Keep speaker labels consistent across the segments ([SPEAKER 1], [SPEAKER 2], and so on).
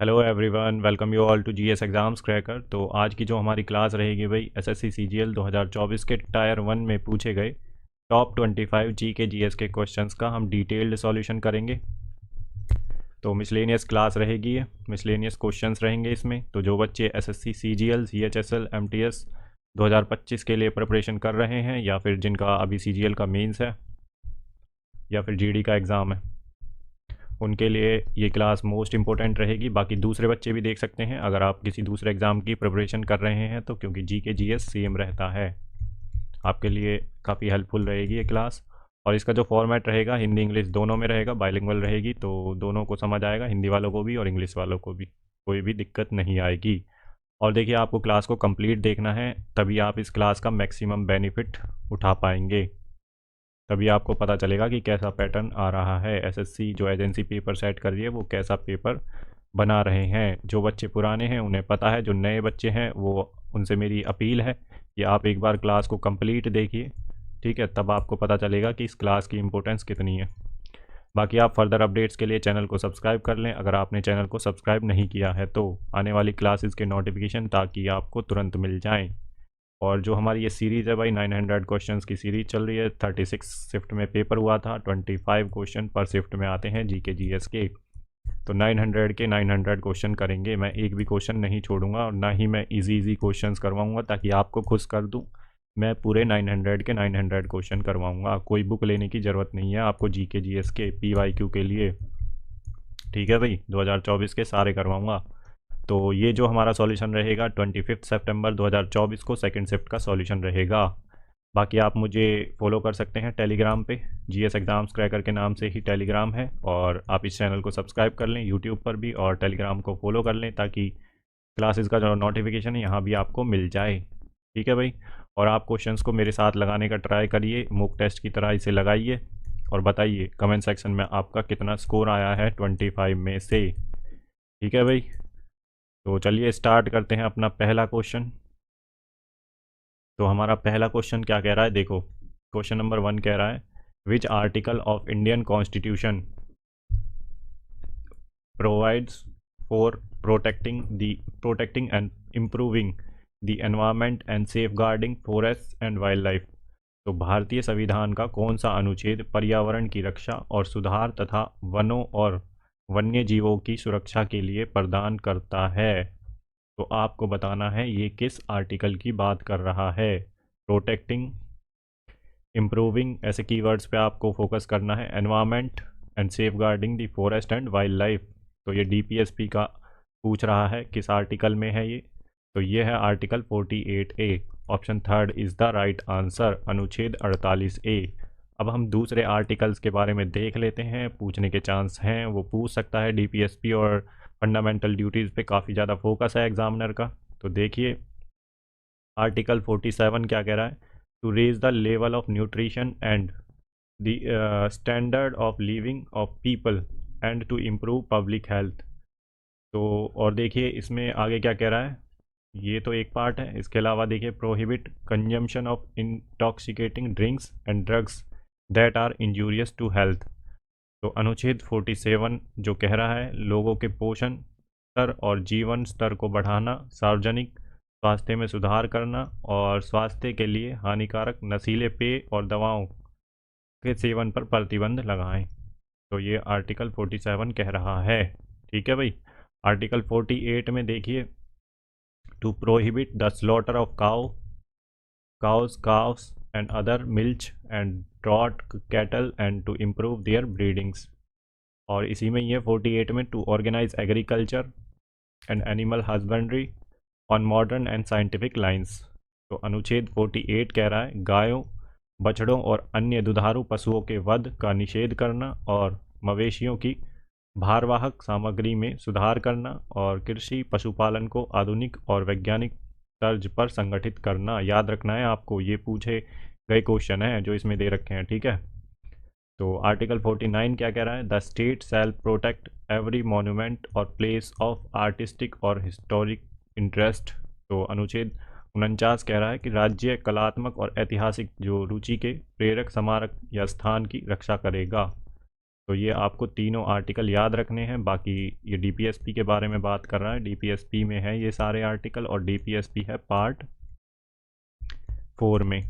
[SPEAKER 1] Hello everyone, welcome you all to GS exams cracker. तो आज की जो हमारी क्लास रहेगी भाई एसएससी सीजीएल 2024 के टायर 1 में पूछे गए टॉप 25 जी के जीएस के क्वेश्चंस का हम डिटेल्ड सॉल्यूशन करेंगे। तो मिसलेनियस क्लास रहेगी, ये मिसलेनियस क्वेश्चंस रहेंगे इसमें। तो जो बच्चे एसएससी सीजीएल सीएचएसएल एमटीएस 2025 के लिए प्रिपरेशन कर रहे हैं या फिर जिनका अभी सीजीएल का मेंस है या फिर जीडी का एग्ज़ाम है, उनके लिए ये क्लास मोस्ट इंपॉर्टेंट रहेगी। बाकी दूसरे बच्चे भी देख सकते हैं अगर आप किसी दूसरे एग्ज़ाम की प्रिपरेशन कर रहे हैं तो, क्योंकि जी के जी एस सेम रहता है, आपके लिए काफ़ी हेल्पफुल रहेगी ये क्लास। और इसका जो फॉर्मेट रहेगा हिंदी इंग्लिश दोनों में रहेगा, बाइलिंगुअल रहेगी, तो दोनों को समझ आएगा, हिंदी वालों को भी और इंग्लिश वालों को भी कोई भी दिक्कत नहीं आएगी। और देखिए, आपको क्लास को कंप्लीट देखना है, तभी आप इस क्लास का मैक्सिमम बेनिफिट उठा पाएंगे। तभी आपको पता चलेगा कि कैसा पैटर्न आ रहा है, एसएससी जो एजेंसी पेपर सेट कर रही है वो कैसा पेपर बना रहे हैं। जो बच्चे पुराने हैं उन्हें पता है, जो नए बच्चे हैं वो उनसे मेरी अपील है कि आप एक बार क्लास को कंप्लीट देखिए, ठीक है, तब आपको पता चलेगा कि इस क्लास की इम्पोर्टेंस कितनी है। बाकी आप फर्दर अपडेट्स के लिए चैनल को सब्सक्राइब कर लें अगर आपने चैनल को सब्सक्राइब नहीं किया है तो, आने वाली क्लासेस के नोटिफिकेशन ताकि आपको तुरंत मिल जाएँ। और जो हमारी ये सीरीज़ है भाई, 900 क्वेश्चंस की सीरीज़ चल रही है। 36 शिफ्ट में पेपर हुआ था, 25 क्वेश्चन पर शिफ्ट में आते हैं जी के जी एस के। तो 900 के 900 क्वेश्चन करेंगे, मैं एक भी क्वेश्चन नहीं छोड़ूंगा और ना ही मैं इजी क्वेश्चंस करवाऊंगा ताकि आपको खुश कर दूं। मैं पूरे 900 के 900 क्वेश्चन करवाऊंगा, कोई बुक लेने की ज़रूरत नहीं है आपको जी के जी एस के PYQ के लिए, ठीक है भाई, 2024 के सारे करवाऊंगा। तो ये जो हमारा सॉल्यूशन रहेगा 25 सितंबर 2024 को सेकंड शिफ्ट का सॉल्यूशन रहेगा। बाकी आप मुझे फॉलो कर सकते हैं टेलीग्राम पे, जीएस एग्ज़ाम्स क्रैकर के नाम से ही टेलीग्राम है, और आप इस चैनल को सब्सक्राइब कर लें यूट्यूब पर भी और टेलीग्राम को फॉलो कर लें ताकि क्लासेस का जो नोटिफिकेशन है यहाँ भी आपको मिल जाए, ठीक है भाई। और आप क्वेश्चंस को मेरे साथ लगाने का ट्राई करिए, मॉक टेस्ट की तरह इसे लगाइए और बताइए कमेंट सेक्शन में आपका कितना स्कोर आया है 25 में से, ठीक है भाई। तो चलिए स्टार्ट करते हैं अपना पहला क्वेश्चन। तो हमारा पहला क्वेश्चन क्या कह रहा है, देखो क्वेश्चन नंबर 1 कह रहा है, which article of Indian constitution provides for protecting and improving the environment and safeguarding forest and wildlife. तो भारतीय संविधान का कौन सा अनुच्छेद पर्यावरण की रक्षा और सुधार तथा वनों और वन्य जीवों की सुरक्षा के लिए प्रदान करता है। तो आपको बताना है ये किस आर्टिकल की बात कर रहा है। प्रोटेक्टिंग, इम्प्रूविंग, ऐसे कीवर्ड्स पे आपको फोकस करना है। Environment and safeguarding the forest and wildlife, तो ये DPSP का पूछ रहा है किस आर्टिकल में है ये। तो ये है article 48A। Option third is the right answer, अनुच्छेद 48A। अब हम दूसरे आर्टिकल्स के बारे में देख लेते हैं, पूछने के चांस हैं, वो पूछ सकता है DPSP, और फंडामेंटल ड्यूटीज़ पे काफ़ी ज़्यादा फोकस है एग्जामिनर का। तो देखिए आर्टिकल 47 क्या कह रहा है, to raise the level of nutrition and the standard of living of people and to improve public health. तो और देखिए इसमें आगे क्या कह रहा है, ये तो एक पार्ट है, इसके अलावा देखिए prohibit consumption of intoxicating drinks and drugs that are injurious to health. तो अनुच्छेद 47 जो कह रहा है, लोगों के पोषण स्तर और जीवन स्तर को बढ़ाना, सार्वजनिक स्वास्थ्य में सुधार करना और स्वास्थ्य के लिए हानिकारक नशीले पेय और दवाओं के सेवन पर प्रतिबंध लगाएं। तो ये आर्टिकल 47 कह रहा है, ठीक है भाई। आर्टिकल 48 में देखिए, to prohibit the slaughter of cows and other milch and draught cattle and to improve their breedings। और इसी में ये 48 में, to organise agriculture and animal husbandry on modern and scientific lines. तो अनुच्छेद 48 कह रहा है गायों, बछड़ों और अन्य दुधारू पशुओं के वध का निषेध करना और मवेशियों की भारवाहक सामग्री में सुधार करना और कृषि पशुपालन को आधुनिक और वैज्ञानिक तर्ज पर संगठित करना। याद रखना है आपको, ये पूछे गए क्वेश्चन हैं जो इसमें दे रखे हैं, ठीक है। तो आर्टिकल 49 क्या कह रहा है, the state shall protect every monument और प्लेस ऑफ आर्टिस्टिक और हिस्टोरिक इंटरेस्ट। तो अनुच्छेद 49 कह रहा है कि राज्य कलात्मक और ऐतिहासिक जो रुचि के प्रेरक स्मारक या स्थान की रक्षा करेगा। तो ये आपको तीनों आर्टिकल याद रखने हैं। बाकी ये डीपीएसपी के बारे में बात कर रहा है, डीपीएसपी में है ये सारे आर्टिकल, और डीपीएसपी है पार्ट 4 में।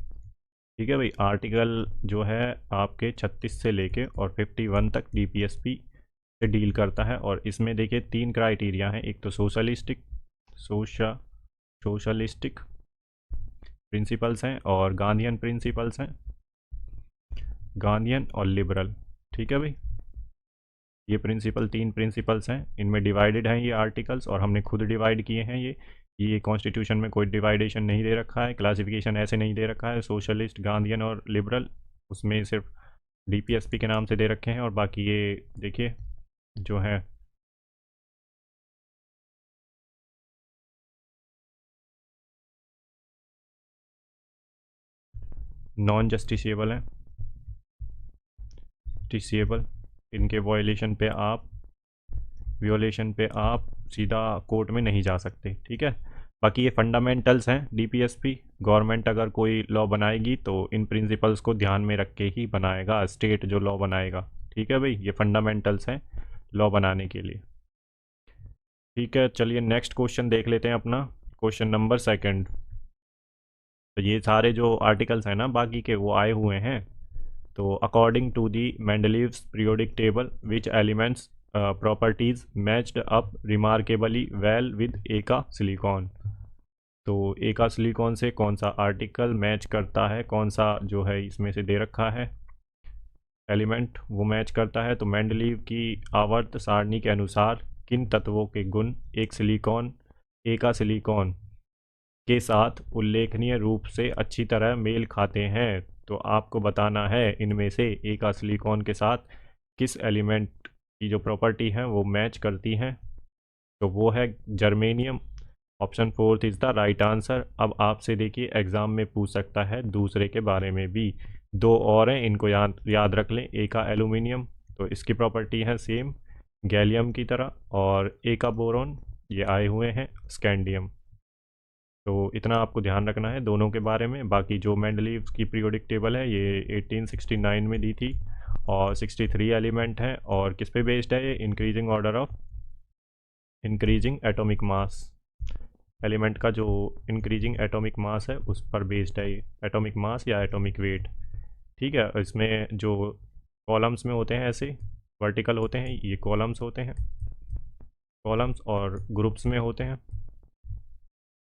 [SPEAKER 1] ठीक है भाई, आर्टिकल जो है आपके 36 से लेके और 51 तक डीपीएसपी से डील करता है। और इसमें देखिए 3 क्राइटेरिया हैं, एक तो सोशलिस्टिक प्रिंसिपल्स हैं, और गांधीयन प्रिंसिपल्स हैं, गांधीयन और लिबरल। ठीक है भाई, ये प्रिंसिपल 3 प्रिंसिपल्स हैं, इनमें डिवाइडेड हैं ये आर्टिकल्स, और हमने खुद डिवाइड किए हैं ये कॉन्स्टिट्यूशन में कोई डिवाइडेशन नहीं दे रखा है, क्लासिफिकेशन ऐसे नहीं दे रखा है, सोशलिस्ट, गांधीयन और लिबरल, उसमें सिर्फ डीपीएसपी के नाम से दे रखे हैं। और बाकी ये देखिए जो है नॉन जस्टिसेबल हैं, जस्टिसेबल, इनके वियोलेशन पे आप सीधा कोर्ट में नहीं जा सकते। ठीक है, बाकी ये फंडामेंटल्स हैं डीपीएसपी। गवर्नमेंट अगर कोई लॉ बनाएगी तो इन प्रिंसिपल्स को ध्यान में रख के ही बनाएगा, स्टेट जो लॉ बनाएगा। ठीक है भाई, ये फंडामेंटल्स हैं लॉ बनाने के लिए। ठीक है, चलिए नेक्स्ट क्वेश्चन देख लेते हैं अपना, क्वेश्चन नंबर 2। तो ये सारे जो आर्टिकल्स हैं ना बाकी के वो आए हुए हैं। तो according to the Mendeleev's periodic table which elements properties matched up remarkably well with eka silicon. तो एका सिलिकॉन से कौन सा आर्टिकल मैच करता है, कौन सा जो है इसमें से दे रखा है एलिमेंट वो मैच करता है। तो मेंडलीव की आवर्त सारणी के अनुसार किन तत्वों के गुण एका सिलिकॉन के साथ उल्लेखनीय रूप से अच्छी तरह मेल खाते हैं। तो आपको बताना है इनमें से एका सिलिकॉन के साथ किस एलिमेंट की जो प्रॉपर्टी है वो मैच करती हैं। तो वो है germanium. Option 4 is the right answer. अब आपसे देखिए एग्ज़ाम में पूछ सकता है दूसरे के बारे में भी, 2 और हैं, इनको याद रख लें। एका एल्यूमिनियम, तो इसकी प्रॉपर्टी है सेम गैलियम की तरह, और एका बोरॉन ये आए हुए हैं स्कैंडियम। तो इतना आपको ध्यान रखना है दोनों के बारे में। बाकी जो मेंडलीव की पीरियोडिक टेबल है ये 1869 में दी थी, और 63 एलिमेंट हैं। और किस पे बेस्ड है ये, इंक्रीजिंग एटॉमिक मास, एलिमेंट का जो इंक्रीजिंग एटॉमिक मास है उस पर बेस्ड है ये, एटॉमिक मास या एटॉमिक वेट। ठीक है, इसमें जो कॉलम्स में होते हैं ऐसे वर्टिकल होते हैं, ये कॉलम्स होते हैं, कॉलम्स और ग्रुप्स में होते हैं,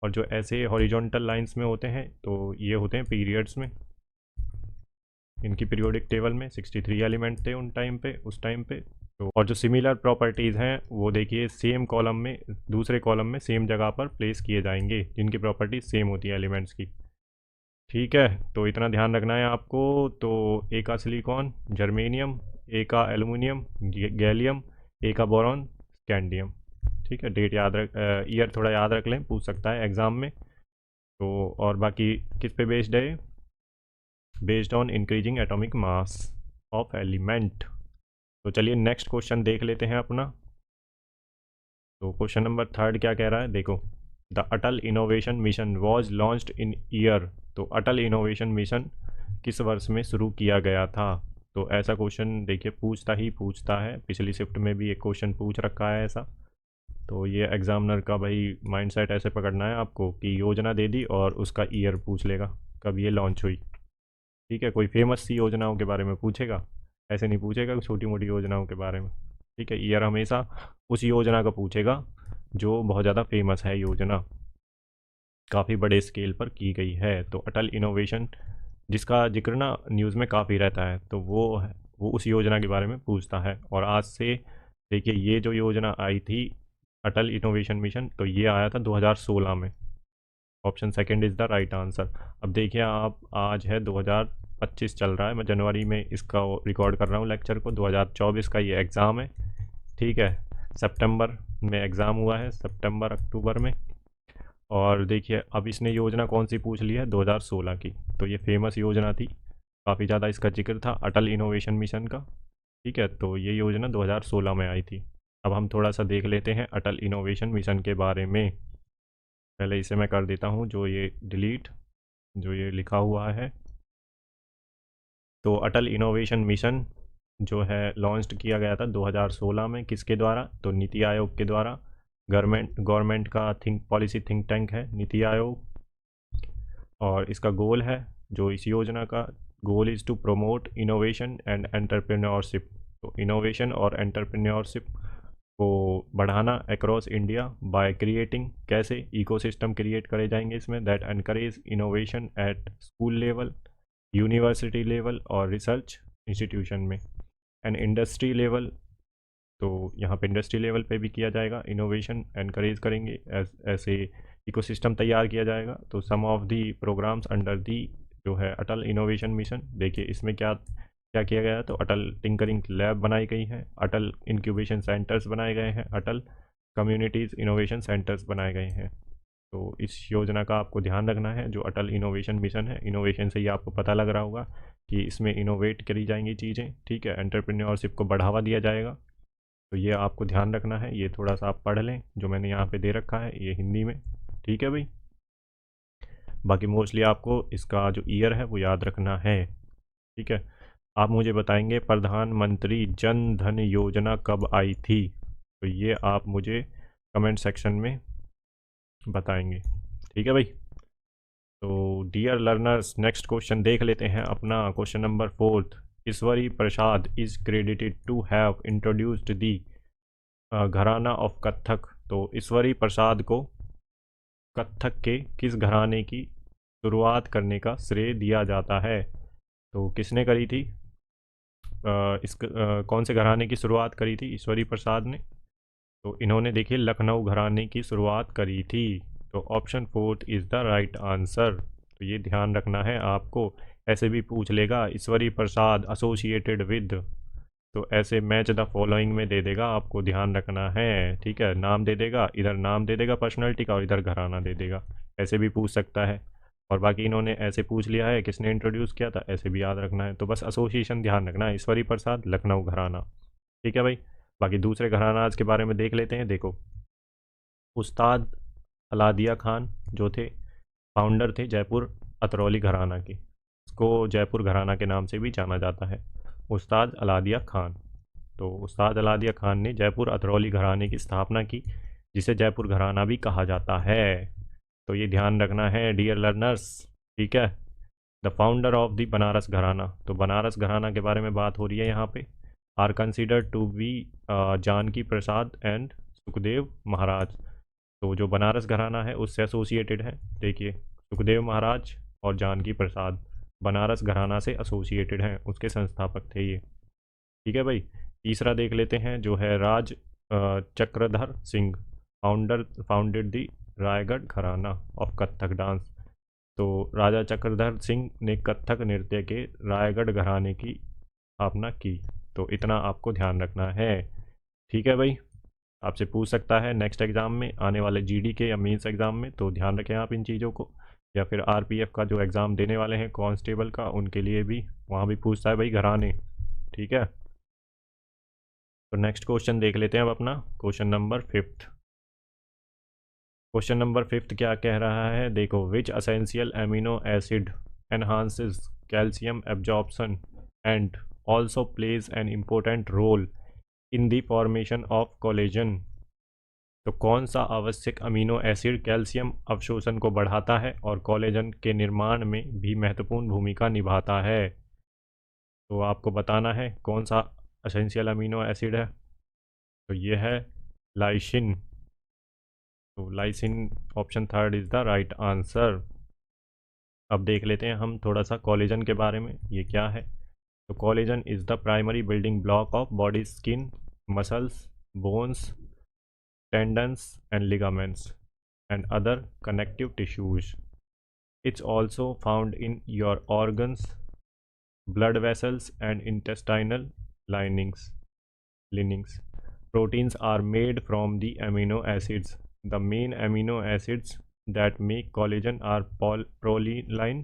[SPEAKER 1] और जो ऐसे हॉरिजॉन्टल लाइंस में होते हैं तो ये होते हैं पीरियड्स में। इनकी पीरियोडिक टेबल में 63 एलिमेंट थे उस टाइम पे। तो और जो सिमिलर प्रॉपर्टीज़ हैं वो देखिए सेम कॉलम में, दूसरे कॉलम में सेम जगह पर प्लेस किए जाएंगे जिनकी प्रॉपर्टी सेम होती है एलिमेंट्स की। ठीक है, तो इतना ध्यान रखना है आपको। तो एका सिलिकॉन जर्मेनियम, एका एलुमिनियम गैलियम, एका बोरॉन स्कैंडियम। ठीक है, ईयर थोड़ा याद रख लें, पूछ सकता है एग्ज़ाम में। तो और बाकी किस पे बेस्ड है, based on increasing atomic mass of element. तो चलिए नेक्स्ट क्वेश्चन देख लेते हैं अपना। तो क्वेश्चन नंबर 3 क्या कह रहा है, देखो। The Atal innovation mission was launched in year. तो अटल इनोवेशन मिशन किस वर्ष में शुरू किया गया था। तो ऐसा क्वेश्चन देखिए पूछता है, पिछली शिफ्ट में भी एक क्वेश्चन पूछ रखा है ऐसा। तो ये एग्जामिनर का भाई माइंडसेट ऐसे पकड़ना है आपको कि योजना दे दी और उसका ईयर पूछ लेगा कब ये लॉन्च हुई। ठीक है, कोई फेमस सी योजनाओं के बारे में पूछेगा, ऐसे नहीं पूछेगा छोटी मोटी योजनाओं के बारे में। ठीक है, ईयर हमेशा उस योजना का पूछेगा जो बहुत ज़्यादा फेमस है, योजना काफ़ी बड़े स्केल पर की गई है। तो अटल इनोवेशन जिसका जिक्र ना न्यूज़ में काफ़ी रहता है, तो वो उस योजना के बारे में पूछता है। और आज से देखिए ये जो योजना आई थी अटल इनोवेशन मिशन, तो ये आया था 2016 में। Option 2 is the right answer. अब देखिए आप, आज है 2025 चल रहा है, मैं जनवरी में इसका रिकॉर्ड कर रहा हूँ लेक्चर को, 2024 का ये एग्ज़ाम है। ठीक है, सितंबर में एग्ज़ाम हुआ है, सितंबर अक्टूबर में। और देखिए अब इसने योजना कौन सी पूछ ली है, 2016 की। तो ये फेमस योजना थी, काफ़ी ज़्यादा इसका जिक्र था अटल इनोवेशन मिशन का। ठीक है, तो ये योजना 2016 में आई थी। अब हम थोड़ा सा देख लेते हैं अटल इनोवेशन मिशन के बारे में। पहले इसे मैं कर देता हूँ जो ये डिलीट, जो ये लिखा हुआ है। तो अटल इनोवेशन मिशन जो है लॉन्च किया गया था 2016 में, किसके द्वारा? तो नीति आयोग के द्वारा। गवर्नमेंट का पॉलिसी थिंक टैंक है नीति आयोग। और इसका गोल है, जो इस योजना का goal is to promote innovation and entrepreneurship. तो इनोवेशन और एंटरप्रेन्योरशिप को बढ़ाना अक्रॉस इंडिया बाय क्रिएटिंग, कैसे इकोसिस्टम क्रिएट करे जाएंगे इसमें, that encourage innovation at school level, university level और रिसर्च इंस्टीट्यूशन में, एंड इंडस्ट्री लेवल। तो यहाँ पे इंडस्ट्री लेवल पे भी किया जाएगा, इनोवेशन एनकरेज करेंगे, ऐसे इकोसिस्टम तैयार किया जाएगा। तो some of the programs under the जो है अटल इनोवेशन मिशन, देखिए इसमें क्या क्या किया गया है। तो अटल टिंकरिंग लैब बनाई गई है, अटल इंक्यूबेशन सेंटर्स बनाए गए हैं, अटल कम्युनिटीज़ इनोवेशन सेंटर्स बनाए गए हैं। तो इस योजना का आपको ध्यान रखना है, जो अटल इनोवेशन मिशन है, इनोवेशन से ही आपको पता लग रहा होगा कि इसमें इनोवेट करी जाएंगी चीज़ें, ठीक है, एंटरप्रेन्योरशिप को बढ़ावा दिया जाएगा। तो ये आपको ध्यान रखना है, ये थोड़ा सा आप पढ़ लें, जो मैंने यहाँ पे दे रखा है ये हिंदी में, ठीक है भाई। बाकी मोस्टली आपको इसका जो ईयर है वो याद रखना है, ठीक है। आप मुझे बताएंगे प्रधानमंत्री जन धन योजना कब आई थी, तो ये आप मुझे कमेंट सेक्शन में बताएंगे, ठीक है भाई। तो डियर लर्नर्स, नेक्स्ट क्वेश्चन देख लेते हैं अपना, question number 4। Ishwari Prasad is credited to have introduced the gharana of Kathak. तो ईश्वरी प्रसाद को कथक के किस घराने की शुरुआत करने का श्रेय दिया जाता है? तो किसने करी थी कौन से घराने की शुरुआत करी थी ईश्वरी प्रसाद ने? तो इन्होंने देखिए लखनऊ घराने की शुरुआत करी थी। तो option 4 is the right answer. तो ये ध्यान रखना है आपको, ऐसे भी पूछ लेगा ईश्वरी प्रसाद एसोसिएटेड विद, तो ऐसे मैच द फॉलोइंग में दे देगा, आपको ध्यान रखना है, ठीक है। नाम दे देगा, इधर नाम दे देगा पर्सनैलिटी का और इधर घराना दे देगा, ऐसे भी पूछ सकता है। और बाकी इन्होंने ऐसे पूछ लिया है किसने इंट्रोड्यूस किया था, ऐसे भी याद रखना है। तो बस एसोसिएशन ध्यान रखना है, ईश्वरी प्रसाद लखनऊ घराना, ठीक है भाई। बाकी दूसरे घरानाज के बारे में देख लेते हैं। देखो, उस्ताद अलादिया खान जो थे फाउंडर थे जयपुर अतरौली घराना के, इसको जयपुर घराना के नाम से भी जाना जाता है, उस्ताद अलादिया खान। तो उस्ताद अलादिया खान ने जयपुर अतरौली घराने की स्थापना की, जिसे जयपुर घराना भी कहा जाता है। तो ये ध्यान रखना है डियर लर्नर्स, ठीक है। The founder of the Banaras घराना, तो बनारस घराना के बारे में बात हो रही है यहाँ पे, are considered to be Janki Prasad and Sukhdev Maharaj. तो जो बनारस घराना है उससे एसोसिएटेड है, देखिए सुखदेव महाराज और जानकी प्रसाद बनारस घराना से एसोसिएटेड हैं, उसके संस्थापक थे ये, ठीक है भाई। तीसरा देख लेते हैं, जो है राज चक्रधर सिंह फाउंडेड द रायगढ़ घराना ऑफ कथक डांस। तो राजा चक्रधर सिंह ने कथक नृत्य के रायगढ़ घराने की स्थापना की। तो इतना आपको ध्यान रखना है, ठीक है भाई। आपसे पूछ सकता है नेक्स्ट एग्ज़ाम में, आने वाले जीडी के या मेंस एग्ज़ाम में, तो ध्यान रखें आप इन चीज़ों को। या फिर आरपीएफ का जो एग्ज़ाम देने वाले हैं कांस्टेबल का, उनके लिए भी वहाँ भी पूछता है भाई घराने, ठीक है। तो नेक्स्ट क्वेश्चन देख लेते हैं अब अपना, क्वेश्चन नंबर 5। क्वेश्चन नंबर 5 क्या कह रहा है, देखो, which essential amino acid enhances calcium absorption and also plays an important role in the formation of collagen. तो कौन सा आवश्यक अमीनो एसिड कैल्शियम अवशोषण को बढ़ाता है और कोलेजन के निर्माण में भी महत्वपूर्ण भूमिका निभाता है? तो आपको बताना है कौन सा एसेंशियल अमीनो एसिड है। तो ये है लाइसिन। तो lysine option 3 is the right answer. अब देख लेते हैं हम थोड़ा सा कोलेजन के बारे में, ये क्या है। तो collagen is the primary building block of body skin, muscles, bones, tendons and ligaments and other connective tissues. It's also found in your organs, blood vessels and intestinal linings. Proteins are made from the amino acids. The main amino acids that make collagen are proline,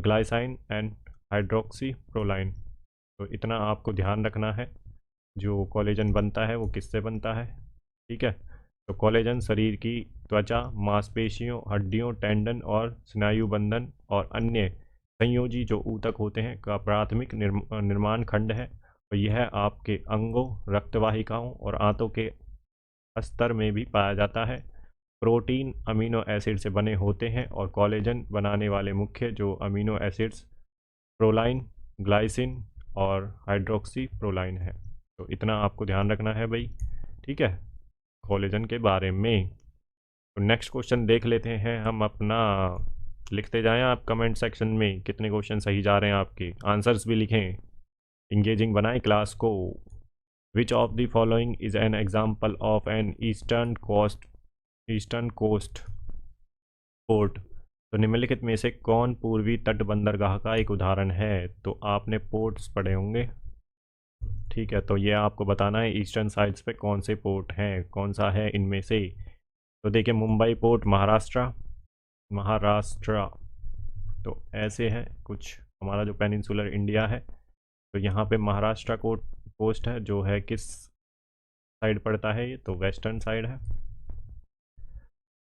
[SPEAKER 1] glycine and hydroxyproline. तो इतना आपको ध्यान रखना है, जो collagen बनता है वो किससे बनता है, ठीक है। तो कोलेजन शरीर की त्वचा, मांसपेशियों, हड्डियों, टेंडन और स्नायु बंधन और अन्य संयोजी जो ऊतक होते हैं का प्राथमिक निर्माण खंड है, तो यह आपके अंगों, रक्तवाहिकाओं और आंतों के अस्तर में भी पाया जाता है। प्रोटीन अमीनो एसिड से बने होते हैं और कोलेजन बनाने वाले मुख्य जो अमीनो एसिड्स प्रोलाइन, ग्लाइसिन और हाइड्रोक्सी प्रोलाइन है। तो इतना आपको ध्यान रखना है भाई, ठीक है, कोलेजन के बारे में। तो नेक्स्ट क्वेश्चन देख लेते हैं हम अपना। लिखते जाएं आप कमेंट सेक्शन में कितने क्वेश्चन सही जा रहे हैं आपके, आंसर्स भी लिखें, इंगेजिंग बनाएं क्लास को। Which of the following is an example of an eastern coast port. तो निम्नलिखित में से कौन पूर्वी तट बंदरगाह का एक उदाहरण है। तो आपने पोर्ट्स पढ़े होंगे, ठीक है, तो ये आपको बताना है ईस्टर्न साइड्स पे कौन से पोर्ट हैं, कौन सा है इनमें से। तो देखिए मुंबई पोर्ट महाराष्ट्र। तो ऐसे है कुछ हमारा जो पेनिनसुलर इंडिया है, तो यहाँ पे महाराष्ट्र कोस्ट है जो है किस साइड पड़ता है, ये तो वेस्टर्न साइड है।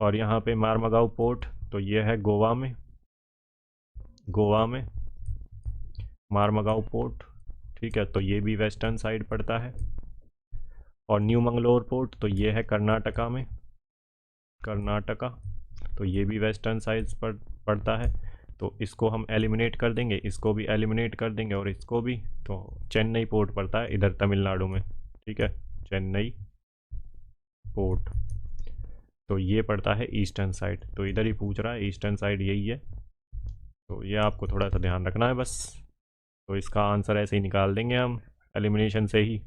[SPEAKER 1] और यहाँ पे मारमगांव पोर्ट, तो ये है गोवा में मारमगांव पोर्ट, ठीक है, तो ये भी वेस्टर्न साइड पड़ता है। और न्यू मंगलोर पोर्ट, तो ये है कर्नाटका, तो ये भी वेस्टर्न साइड पर पड़ता है। तो इसको हम एलिमिनेट कर देंगे, इसको भी एलिमिनेट कर देंगे और इसको भी। तो चेन्नई पोर्ट पड़ता है इधर तमिलनाडु में, ठीक है, चेन्नई पोर्ट, तो ये पड़ता है ईस्टर्न साइड। तो इधर ही पूछ रहा है, ईस्टर्न साइड यही है, तो ये आपको थोड़ा सा ध्यान रखना है बस। तो इसका आंसर ऐसे ही निकाल देंगे हम एलिमिनेशन से ही,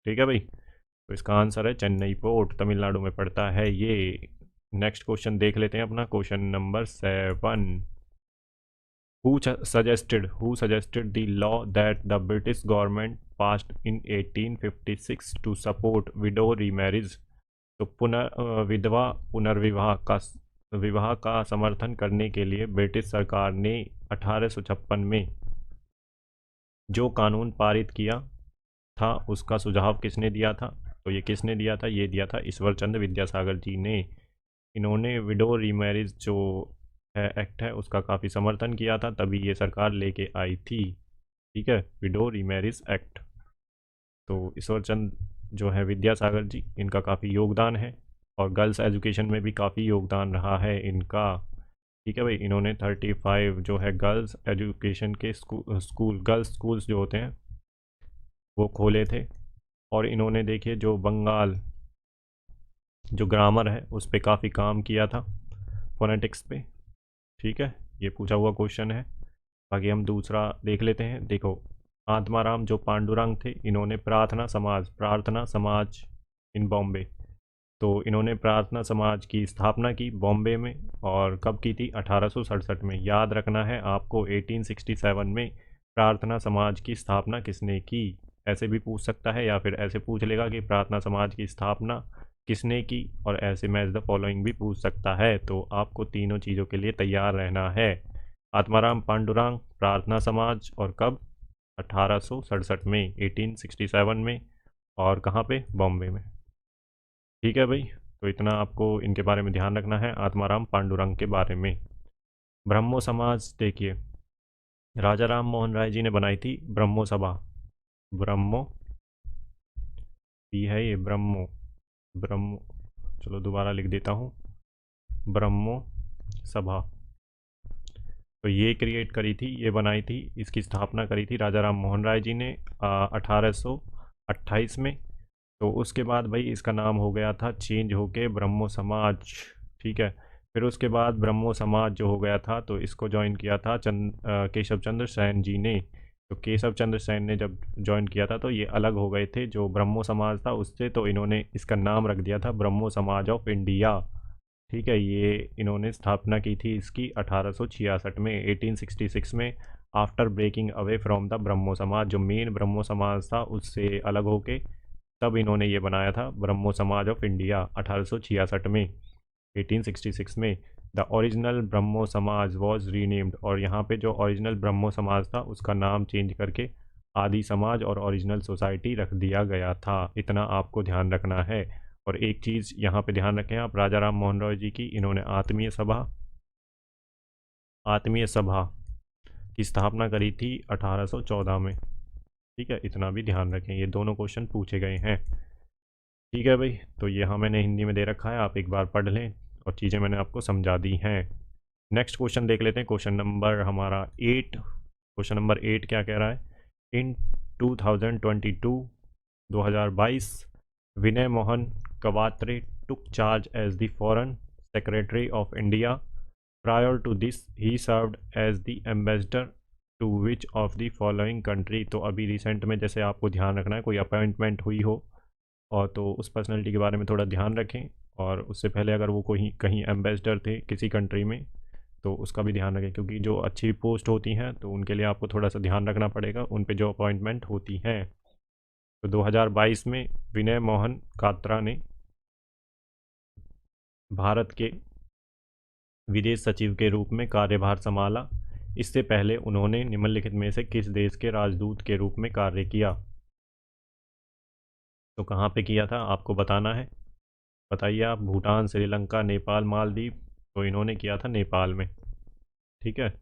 [SPEAKER 1] ठीक है भाई। तो इसका आंसर है चेन्नई पोर्ट, तमिलनाडु में पड़ता है ये। नेक्स्ट क्वेश्चन देख लेते हैं अपना, question number 7। Who suggested the law that the British government passed in 1856 to support widow remarriage? तो विधवा विवाह का समर्थन करने के लिए ब्रिटिश सरकार ने 1856 में जो कानून पारित किया था उसका सुझाव किसने दिया था। तो ये किसने दिया था, ये दिया था ईश्वर चंद्र विद्यासागर जी ने। इन्होंने विडो रीमैरिज जो है एक्ट है उसका काफ़ी समर्थन किया था, तभी ये सरकार लेके आई थी, ठीक है, विडो रीमैरिज एक्ट। तो ईश्वर चंद जो है विद्यासागर जी, इनका काफ़ी योगदान है और गर्ल्स एजुकेशन में भी काफ़ी योगदान रहा है इनका, ठीक है भाई। इन्होंने 35 जो है गर्ल्स एजुकेशन के गर्ल्स स्कूल्स जो होते हैं वो खोले थे। और इन्होंने देखिए जो बंगाल जो ग्रामर है उस पर काफ़ी काम किया था, फोनेटिक्स पे, ठीक है, ये पूछा हुआ क्वेश्चन है। बाकी हम दूसरा देख लेते हैं। देखो आत्माराम जो पांडुरंग थे, इन्होंने प्रार्थना समाज इन बॉम्बे, तो इन्होंने प्रार्थना समाज की स्थापना की बॉम्बे में, और कब की थी, 1867 में। याद रखना है आपको 1867 में प्रार्थना समाज की स्थापना किसने की, ऐसे भी पूछ सकता है या फिर ऐसे पूछ लेगा कि प्रार्थना समाज की स्थापना किसने की, और ऐसे मैच द फॉलोइंग भी पूछ सकता है। तो आपको तीनों चीज़ों के लिए तैयार रहना है, आत्माराम पांडुरंग, प्रार्थना समाज, और कब, 1867 में, 1867 में, और कहाँ पे, बॉम्बे में, ठीक है भाई। तो इतना आपको इनके बारे में ध्यान रखना है, आत्माराम पांडुरंग के बारे में। ब्रह्मो समाज देखिए राजा राम मोहन राय जी ने बनाई थी ब्रह्मो सभा, ब्रह्मो भी है ये, ब्रह्मो, चलो दोबारा लिख देता हूँ, ब्रह्मो सभा। तो ये क्रिएट करी थी, ये बनाई थी, इसकी स्थापना करी थी राजा राम मोहन राय जी ने 1828 में। तो उसके बाद भाई इसका नाम हो गया था चेंज होके ब्रह्मो समाज, ठीक है। फिर उसके बाद ब्रह्मो समाज जो हो गया था, तो इसको ज्वाइन किया था केशव चंद्र सेन जी ने। तो केशव चंद्र सेन ने जब ज्वाइन किया था तो ये अलग हो गए थे जो ब्रह्मो समाज था उससे, तो इन्होंने इसका नाम रख दिया था ब्रह्मो समाज ऑफ इंडिया, ठीक है। ये इन्होंने स्थापना की थी इसकी 1866 में, 1866 में, after breaking away from the Brahmo Samaj, जो मेन ब्रह्मो समाज था उससे अलग होके तब इन्होंने ये बनाया था ब्रह्मो समाज ऑफ इंडिया 1866 में, 1866 में। द ओरिजिनल ब्रह्मो समाज वॉज रीनेम्ड, और यहाँ पे जो ओरिजिनल ब्रह्मो समाज था उसका नाम चेंज करके आदि समाज और ओरिजिनल सोसाइटी रख दिया गया था, इतना आपको ध्यान रखना है। और एक चीज़ यहाँ पे ध्यान रखें आप, राजा राम मोहन रॉय जी की, इन्होंने आत्मीय सभा की स्थापना करी थी 1814 में, ठीक है, इतना भी ध्यान रखें, ये दोनों क्वेश्चन पूछे गए हैं। ठीक है भाई, तो यहाँ मैंने हिंदी में दे रखा है, आप एक बार पढ़ लें और चीज़ें मैंने आपको समझा दी हैं। नेक्स्ट क्वेश्चन देख लेते हैं, क्वेश्चन नंबर हमारा 8। क्वेश्चन नंबर 8 क्या कह रहा है? In 2022 Vinay Mohan Kwatra took charge as the foreign secretary of India. Prior to this he served as the ambassador to which of the following country. तो अभी रिसेंट में जैसे आपको ध्यान रखना है, कोई अपॉइंटमेंट हुई हो और तो उस पर्सनैलिटी के बारे में थोड़ा ध्यान रखें, और उससे पहले अगर वो कोई कहीं एम्बेसडर थे किसी कंट्री में तो उसका भी ध्यान रखें, क्योंकि जो अच्छी पोस्ट होती हैं तो उनके लिए आपको थोड़ा सा ध्यान रखना पड़ेगा, उन पे जो अपॉइंटमेंट होती हैं। तो 2022 में विनय मोहन कात्रा ने भारत के विदेश सचिव के रूप में कार्यभार संभाला। इससे पहले उन्होंने निम्नलिखित में से किस देश के राजदूत के रूप में कार्य किया? तो कहाँ पे किया था आपको बताना है, बताइए आप। भूटान, श्रीलंका, नेपाल, मालदीव। तो इन्होंने किया था नेपाल में। ठीक है,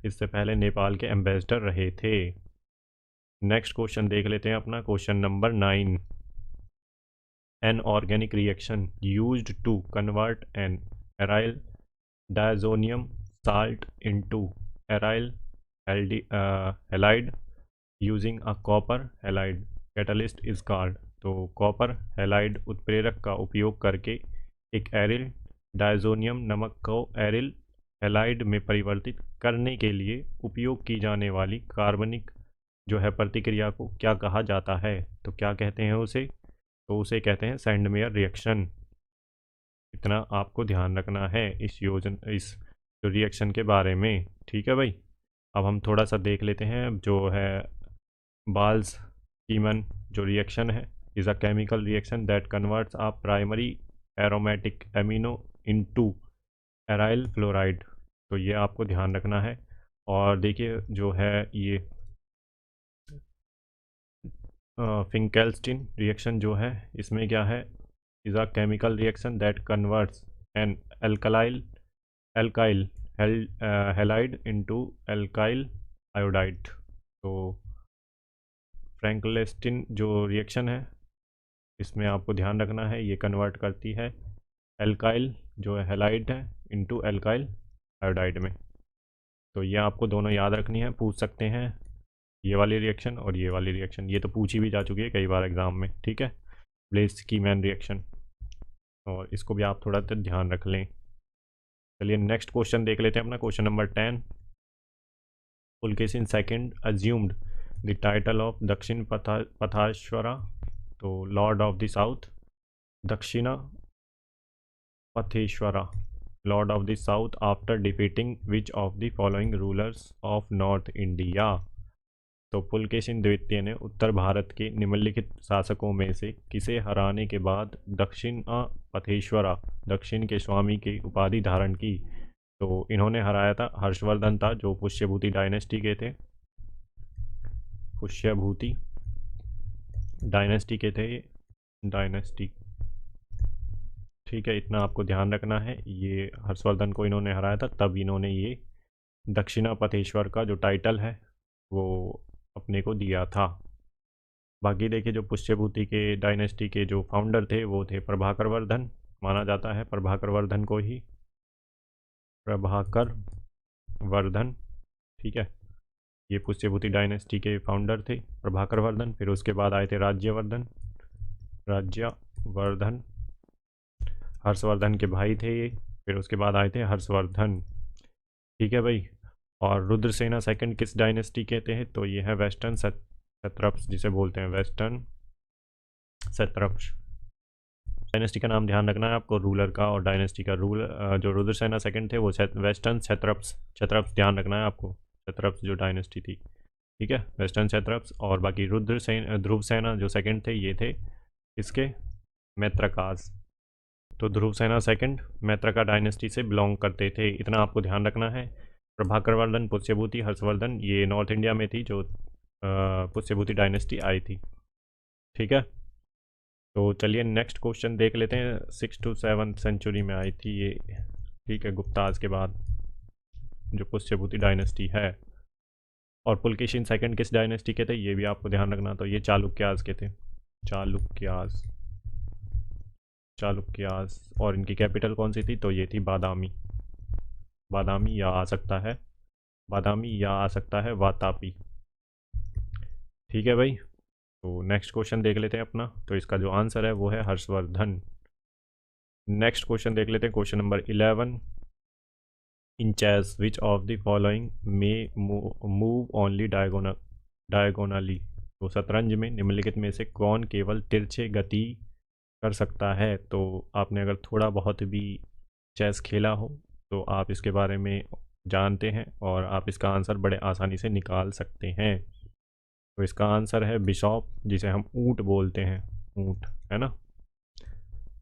[SPEAKER 1] इससे पहले नेपाल के एम्बेसडर रहे थे। नेक्स्ट क्वेश्चन देख लेते हैं अपना, question number 9। An organic reaction used to convert an aryl diazonium salt into aryl halide using a copper halide catalyst is called. तो कॉपर हैलाइड उत्प्रेरक का उपयोग करके एक एरिल डायजोनियम नमक को एरिल हैलाइड में परिवर्तित करने के लिए उपयोग की जाने वाली कार्बनिक जो है प्रतिक्रिया को क्या कहा जाता है? तो क्या कहते हैं उसे? तो उसे कहते हैं सैंडमेयर रिएक्शन। इतना आपको ध्यान रखना है इस जो रिएक्शन के बारे में। ठीक है भाई, अब हम थोड़ा सा देख लेते हैं जो है बाल्स कीमन जो रिएक्शन है, is a chemical reaction that converts a primary aromatic amino into aryl fluoride. तो ये आपको ध्यान रखना है। और देखिए जो है ये फिंकेल्स्टीन रिएक्शन जो है, इसमें क्या है? Is a chemical reaction that converts an alkyl halide into alkyl iodide. तो फ्रैंकलिस्टिन जो रिएक्शन है, इसमें आपको ध्यान रखना है, ये कन्वर्ट करती है एल्काइल जो है हैलाइड है इनटू एल्काइल आयोडाइड में। तो ये आपको दोनों याद रखनी है, पूछ सकते हैं ये वाली रिएक्शन और ये वाली रिएक्शन, ये तो पूछी भी जा चुकी है कई बार एग्जाम में। ठीक है, ब्लेस-कीमैन रिएक्शन, और इसको भी आप थोड़ा सा ध्यान रख लें। चलिए नेक्स्ट क्वेश्चन देख लेते हैं अपना, question number 10। Pulakeshin second assumed the title of Dakshin Pathashwara, तो lord of the south, Dakshina Patheshwara lord of the south after defeating which of the following rulers of north India. तो पुलकेशिन द्वितीय ने उत्तर भारत के निम्नलिखित शासकों में से किसे हराने के बाद दक्षिण पथेश्वरा दक्षिण के स्वामी की उपाधि धारण की? तो इन्होंने हराया था, हर्षवर्धन था जो पुष्यभूति डायनेस्टी के थे, पुष्यभूति डायनेस्टी के थे ये, डायनेस्टी। ठीक है, इतना आपको ध्यान रखना है, ये हर्षवर्धन को इन्होंने हराया था, तब इन्होंने ये दक्षिणापथेश्वर का जो टाइटल है वो अपने को दिया था। बाकी देखिए जो पुष्यभूति के डायनेस्टी के जो फाउंडर थे वो थे प्रभाकर वर्धन, माना जाता है प्रभाकर वर्धन को ही, प्रभाकर वर्धन। ठीक है, ये पुष्यभूति डायनेस्टी के फाउंडर थे प्रभाकर वर्धन। फिर उसके बाद आए थे राज्यवर्धन, राज्यवर्धन हर्षवर्धन के भाई थे ये। फिर उसके बाद आए थे हर्षवर्धन। ठीक है भाई, और रुद्रसेना सेकंड किस डायनेस्टी कहते हैं? तो ये है वेस्टर्न सत्रप्स, जिसे बोलते हैं वेस्टर्न सत्रप्स। डायनेस्टी का नाम ध्यान रखना है आपको, रूलर का और डायनेस्टी का। जो रुद्रसेना सेकंड थे वो वेस्टर्न क्षत्रप्स ध्यान रखना है आपको, क्षत्रप्स जो डायनेस्टी थी। ठीक है, वेस्टर्न क्षत्रप्स। और बाकी ध्रुव सेना जो सेकंड थे ये थे इसके मैत्रकाज। तो ध्रुव सेना सेकंड मैत्रका डायनेस्टी से बिलोंग करते थे, इतना आपको ध्यान रखना है। प्रभाकर वर्धन, पुष्यभूति, हर्षवर्धन ये नॉर्थ इंडिया में थी जो पुष्यभूति डायनेस्टी आई थी। ठीक है, तो चलिए नेक्स्ट क्वेश्चन देख लेते हैं। 6 to 7 सेंचुरी में आई थी ये। ठीक है, गुप्ताज के बाद जो पुष्यभूति डायनेस्टी है। और पुलकेशिन सेकंड किस डायनेस्टी के थे ये भी आपको ध्यान रखना। तो ये चालुक्यास के थे, चालुक्यास, चालुक्यास। और इनकी कैपिटल कौन सी थी? तो ये थी बादामी, बादामी या आ सकता है बादामी या आ सकता है वातापी। ठीक है भाई। तो नेक्स्ट क्वेश्चन देख लेते हैं अपना। तो इसका जो आंसर है वो है हर्षवर्धन। नेक्स्ट क्वेश्चन देख लेते हैं, question number 11। In chess which of the following में मूव ओनली डायगोनली। तो शतरंज में निम्नलिखित में से कौन केवल तिरछे गति कर सकता है? तो आपने अगर थोड़ा बहुत भी चेस खेला हो तो आप इसके बारे में जानते हैं और आप इसका आंसर बड़े आसानी से निकाल सकते हैं। तो इसका आंसर है बिशॉप, जिसे हम ऊंट बोलते हैं, ऊंट, है ना।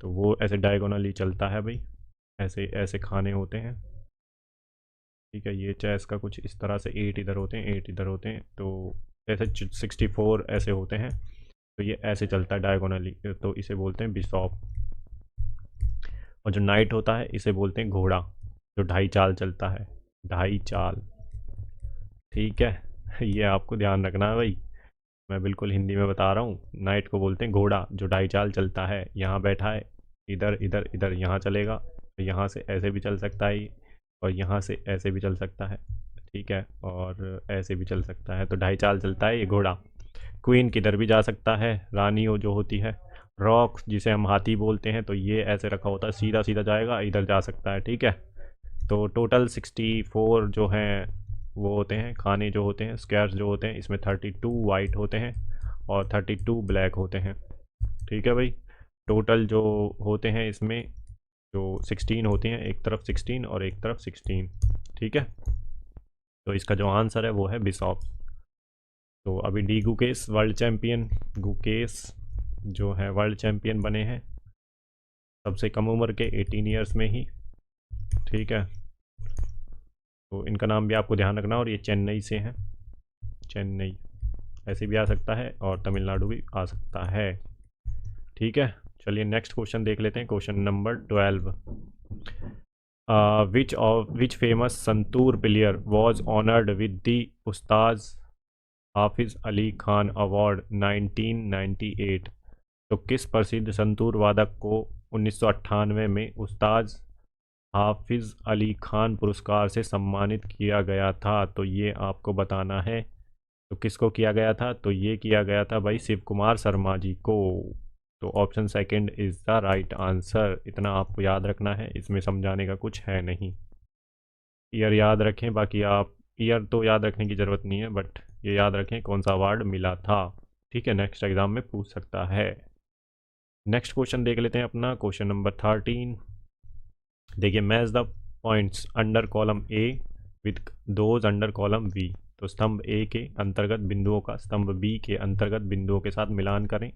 [SPEAKER 1] तो वो ऐसे डायगोनली चलता है भाई, ऐसे ऐसे खाने होते हैं। ठीक है, ये चेस का कुछ इस तरह से 8 इधर होते हैं, 8 इधर होते हैं, तो ऐसे 64 ऐसे होते हैं। तो ये ऐसे चलता है डायगोनली, तो इसे बोलते हैं बिशॉप। और जो नाइट होता है इसे बोलते हैं घोड़ा, जो 2.5 चाल चलता है, 2.5 चाल। ठीक है, ये आपको ध्यान रखना है भाई, मैं बिल्कुल हिंदी में बता रहा हूँ। नाइट को बोलते हैं घोड़ा, जो 2.5 चाल चलता है, यहाँ बैठा है, इधर इधर इधर यहाँ चलेगा, तो यहाँ से ऐसे भी चल सकता है और यहाँ से ऐसे भी चल सकता है। ठीक है, और ऐसे भी चल सकता है, तो 2.5 चाल चलता है ये घोड़ा। क्वीन किधर भी जा सकता है, रानी हो जो होती है। रॉक जिसे हम हाथी बोलते हैं, तो ये ऐसे रखा होता है, सीधा सीधा जाएगा, इधर जा सकता है। ठीक है, तो टोटल 64 जो हैं वो होते हैं खाने, जो होते हैं स्क्वायर्स जो होते हैं, इसमें 32 वाइट होते हैं और 32 ब्लैक होते हैं। ठीक है भाई, टोटल जो होते हैं इसमें जो 16 होते हैं, एक तरफ 16 और एक तरफ 16। ठीक है, तो इसका जो आंसर है वो है बिशॉप। तो अभी D Gukesh world champion, Gukesh जो है वर्ल्ड चैम्पियन बने हैं सबसे कम उम्र के 18 ईयर्स में ही। ठीक है, तो इनका नाम भी आपको ध्यान रखना। और ये चेन्नई से हैं, चेन्नई ऐसे भी आ सकता है और तमिलनाडु भी आ सकता है। ठीक है, चलिए नेक्स्ट क्वेश्चन देख लेते हैं, question number 12। Which famous santoor player was honoured with the उस्ताद हाफिज़ अली खान अवार्ड 1998। तो किस प्रसिद्ध संतूर वादक को 1998 में उस्ताद हाफिज़ अली खान पुरस्कार से सम्मानित किया गया था? तो ये आपको बताना है। तो किसको किया गया था? तो ये किया गया था भाई शिव कुमार शर्मा जी को। तो option second is the right answer. इतना आपको याद रखना है, इसमें समझाने का कुछ है नहीं। ईयर याद रखें, बाकी आप ईयर तो याद रखने की ज़रूरत नहीं है, बट ये याद रखें कौन सा अवार्ड मिला था। ठीक है, नेक्स्ट एग्ज़ाम में पूछ सकता है। नेक्स्ट क्वेश्चन देख लेते हैं अपना, क्वेश्चन नंबर 13। देखिए, match the points under column A with those under column B. तो स्तंभ ए के अंतर्गत बिंदुओं का स्तंभ बी के अंतर्गत बिंदुओं के साथ मिलान करें।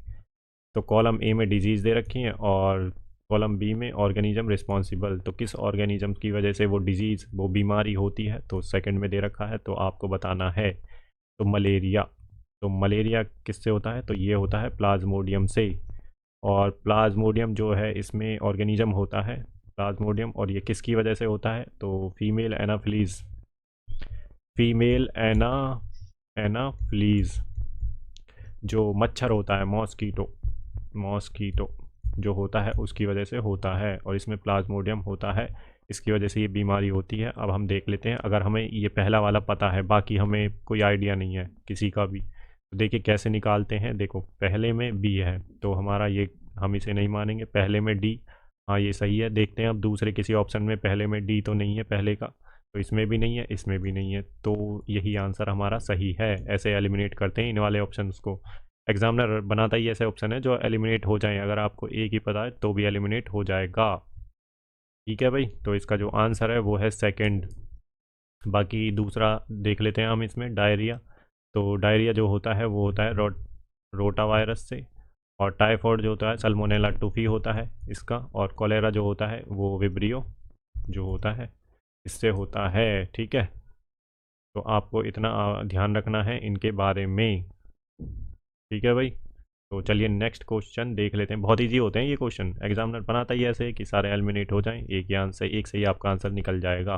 [SPEAKER 1] तो कॉलम ए में डिजीज़ दे रखी है और कॉलम बी में ऑर्गेनिज्म रिस्पॉन्सिबल। तो किस ऑर्गेनिज्म की वजह से वो डिजीज़, वो बीमारी होती है, तो सेकंड में दे रखा है, तो आपको बताना है। तो मलेरिया, तो मलेरिया किससे होता है? तो ये होता है प्लाज्मोडियम से। और प्लाज्मोडियम जो है इसमें ऑर्गेनिज्म होता है प्लाज्मोडियम, और ये किसकी वजह से होता है? तो फीमेल एनाफ्लीज, फीमेल एनाफ्लीज जो मच्छर होता है, मॉस्कीटो, मॉस्कीटो जो होता है उसकी वजह से होता है, और इसमें प्लाज्मोडियम होता है, इसकी वजह से ये बीमारी होती है। अब हम देख लेते हैं, अगर हमें ये पहला वाला पता है, बाकी हमें कोई आइडिया नहीं है किसी का भी, तो देखिए कैसे निकालते हैं। देखो, पहले में बी है तो हमारा ये, हम इसे नहीं मानेंगे। पहले में डी, हाँ ये सही है। देखते हैं अब दूसरे किसी ऑप्शन में पहले में डी तो नहीं है पहले का, तो इसमें भी नहीं है, इसमें भी नहीं है, तो यही आंसर हमारा सही है। ऐसे एलिमिनेट करते हैं इन वाले ऑप्शंस को। एग्जामिनर बनाता ही ऐसे ऑप्शन है जो एलिमिनेट हो जाएं, अगर आपको एक ही पता है तो भी एलिमिनेट हो जाएगा। ठीक है भाई, तो इसका जो आंसर है वो है सेकंड। बाकी दूसरा देख लेते हैं हम इसमें, डायरिया। तो डायरिया जो होता है वो होता है रोटा वायरस से, और टाइफॉइड जो होता है सल्मोनेला टूफी होता है इसका, और कोलेरा जो होता है वो विब्रियो जो होता है इससे होता है। ठीक है, तो आपको इतना ध्यान रखना है इनके बारे में। ठीक है भाई, तो चलिए नेक्स्ट क्वेश्चन देख लेते हैं। बहुत ईजी होते हैं ये क्वेश्चन, एग्जामिनर बनाता ही ऐसे है कि सारे एलिमिनेट हो जाएं, एक ही आंसर, एक से ही आपका आंसर निकल जाएगा।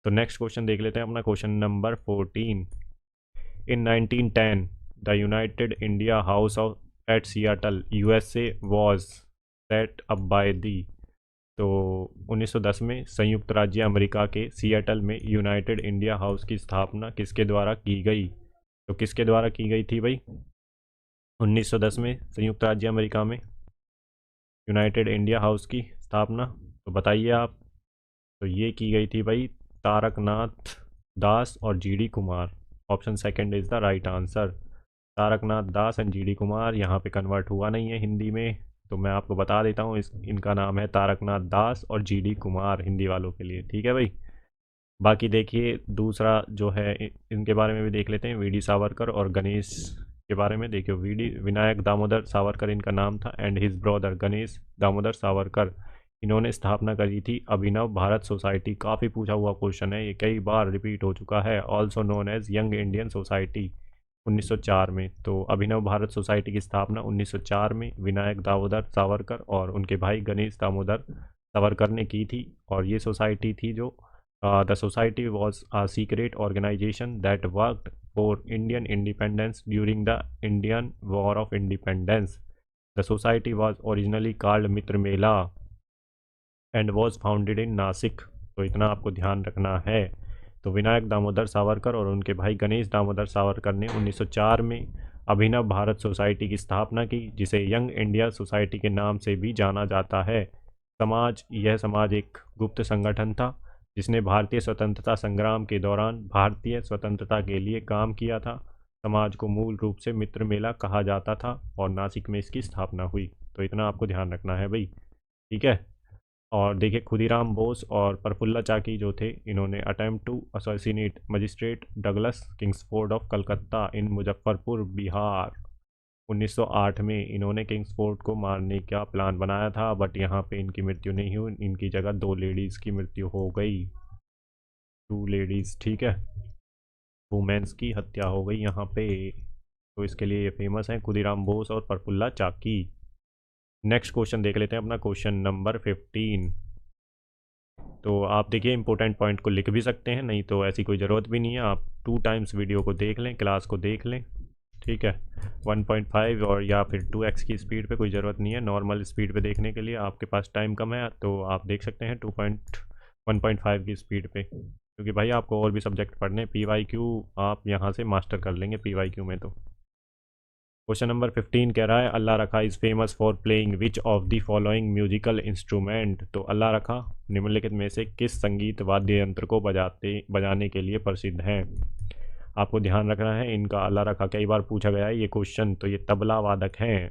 [SPEAKER 1] तो नेक्स्ट क्वेश्चन देख लेते हैं अपना, question number 14। In 1910 the United India House of at Seattle USA was set up by the. तो 1910 में संयुक्त राज्य अमेरिका के सियाटल में यूनाइटेड इंडिया हाउस की स्थापना किसके द्वारा की गई? तो किसके द्वारा की गई थी भाई 1910 में संयुक्त राज्य अमेरिका में यूनाइटेड इंडिया हाउस की स्थापना? तो बताइए आप। तो ये की गई थी भाई तारकनाथ दास और GD Kumar. Option second is the right answer. Taraknath Das and GD Kumar, यहाँ पे कन्वर्ट हुआ नहीं है हिंदी में, तो मैं आपको बता देता हूँ इनका नाम है तारकनाथ दास और जीडी कुमार हिंदी वालों के लिए। ठीक है भाई। बाकी देखिए दूसरा जो है इनके बारे में भी देख लेते हैं, वीडी सावरकर और गणेश के बारे में। देखिए विनायक दामोदर सावरकर इनका नाम था and his brother Ganesh Damodar Savarkar, इन्होंने स्थापना करी थी अभिनव भारत सोसाइटी। काफ़ी पूछा हुआ क्वेश्चन है, ये कई बार रिपीट हो चुका है। Also known as young Indian society 1904 में। तो अभिनव भारत सोसाइटी की स्थापना 1904 में विनायक दामोदर सावरकर और उनके भाई गणेश दामोदर सावरकर ने की थी। और ये सोसाइटी थी जो the society was a secret organisation that worked for Indian independence during the Indian war of independence. The society was originally called Mitra Mela and was founded in Nashik. तो इतना आपको ध्यान रखना है। तो विनायक दामोदर सावरकर और उनके भाई गणेश दामोदर सावरकर ने 1904 में अभिनव भारत सोसाइटी की स्थापना की, जिसे यंग इंडिया सोसाइटी के नाम से भी जाना जाता है। यह समाज एक गुप्त संगठन था जिसने भारतीय स्वतंत्रता संग्राम के दौरान भारतीय स्वतंत्रता के लिए काम किया था। समाज को मूल रूप से मित्र मेला कहा जाता था और नासिक में इसकी स्थापना हुई। तो इतना आपको ध्यान रखना है भाई। ठीक है। और देखिए खुदीराम बोस और प्रफुल्ला चाकी जो थे, इन्होंने attempt to assassinate magistrate Douglas Kingsford of Calcutta in Muzaffarpur Bihar 1908 में इन्होंने किंग्सफोर्ड को मारने का प्लान बनाया था, बट यहाँ पे इनकी मृत्यु नहीं हुई, इनकी जगह 2 लेडीज़ की मृत्यु हो गई। 2 लेडीज़, ठीक है, वुमेन्स की हत्या हो गई यहाँ पे। तो इसके लिए ये फेमस हैं खुदीराम बोस और प्रफुल्ला चाकी। नेक्स्ट क्वेश्चन देख लेते हैं अपना, क्वेश्चन नंबर 15। तो आप देखिए इंपॉर्टेंट पॉइंट को लिख भी सकते हैं, नहीं तो ऐसी कोई ज़रूरत भी नहीं है, आप 2 टाइम्स वीडियो को देख लें, क्लास को देख लें। ठीक है। 1.5 और या फिर 2x की स्पीड पे कोई ज़रूरत नहीं है, नॉर्मल स्पीड पे देखने के लिए आपके पास टाइम कम है तो आप देख सकते हैं 1.5 की स्पीड पे, क्योंकि भाई आपको और भी सब्जेक्ट पढ़ने। PYQ आप यहाँ से मास्टर कर लेंगे PYQ में। तो क्वेश्चन नंबर 15 कह रहा है अल्लाह रखा is famous for playing which of the following musical instrument. तो अल्लाह रखा निम्नलिखित में से किस संगीत वाद्य यंत्र को बजाने के लिए प्रसिद्ध हैं? आपको ध्यान रखना है इनका अल्लाह रखा कई बार पूछा गया है ये क्वेश्चन। तो ये तबला वादक हैं,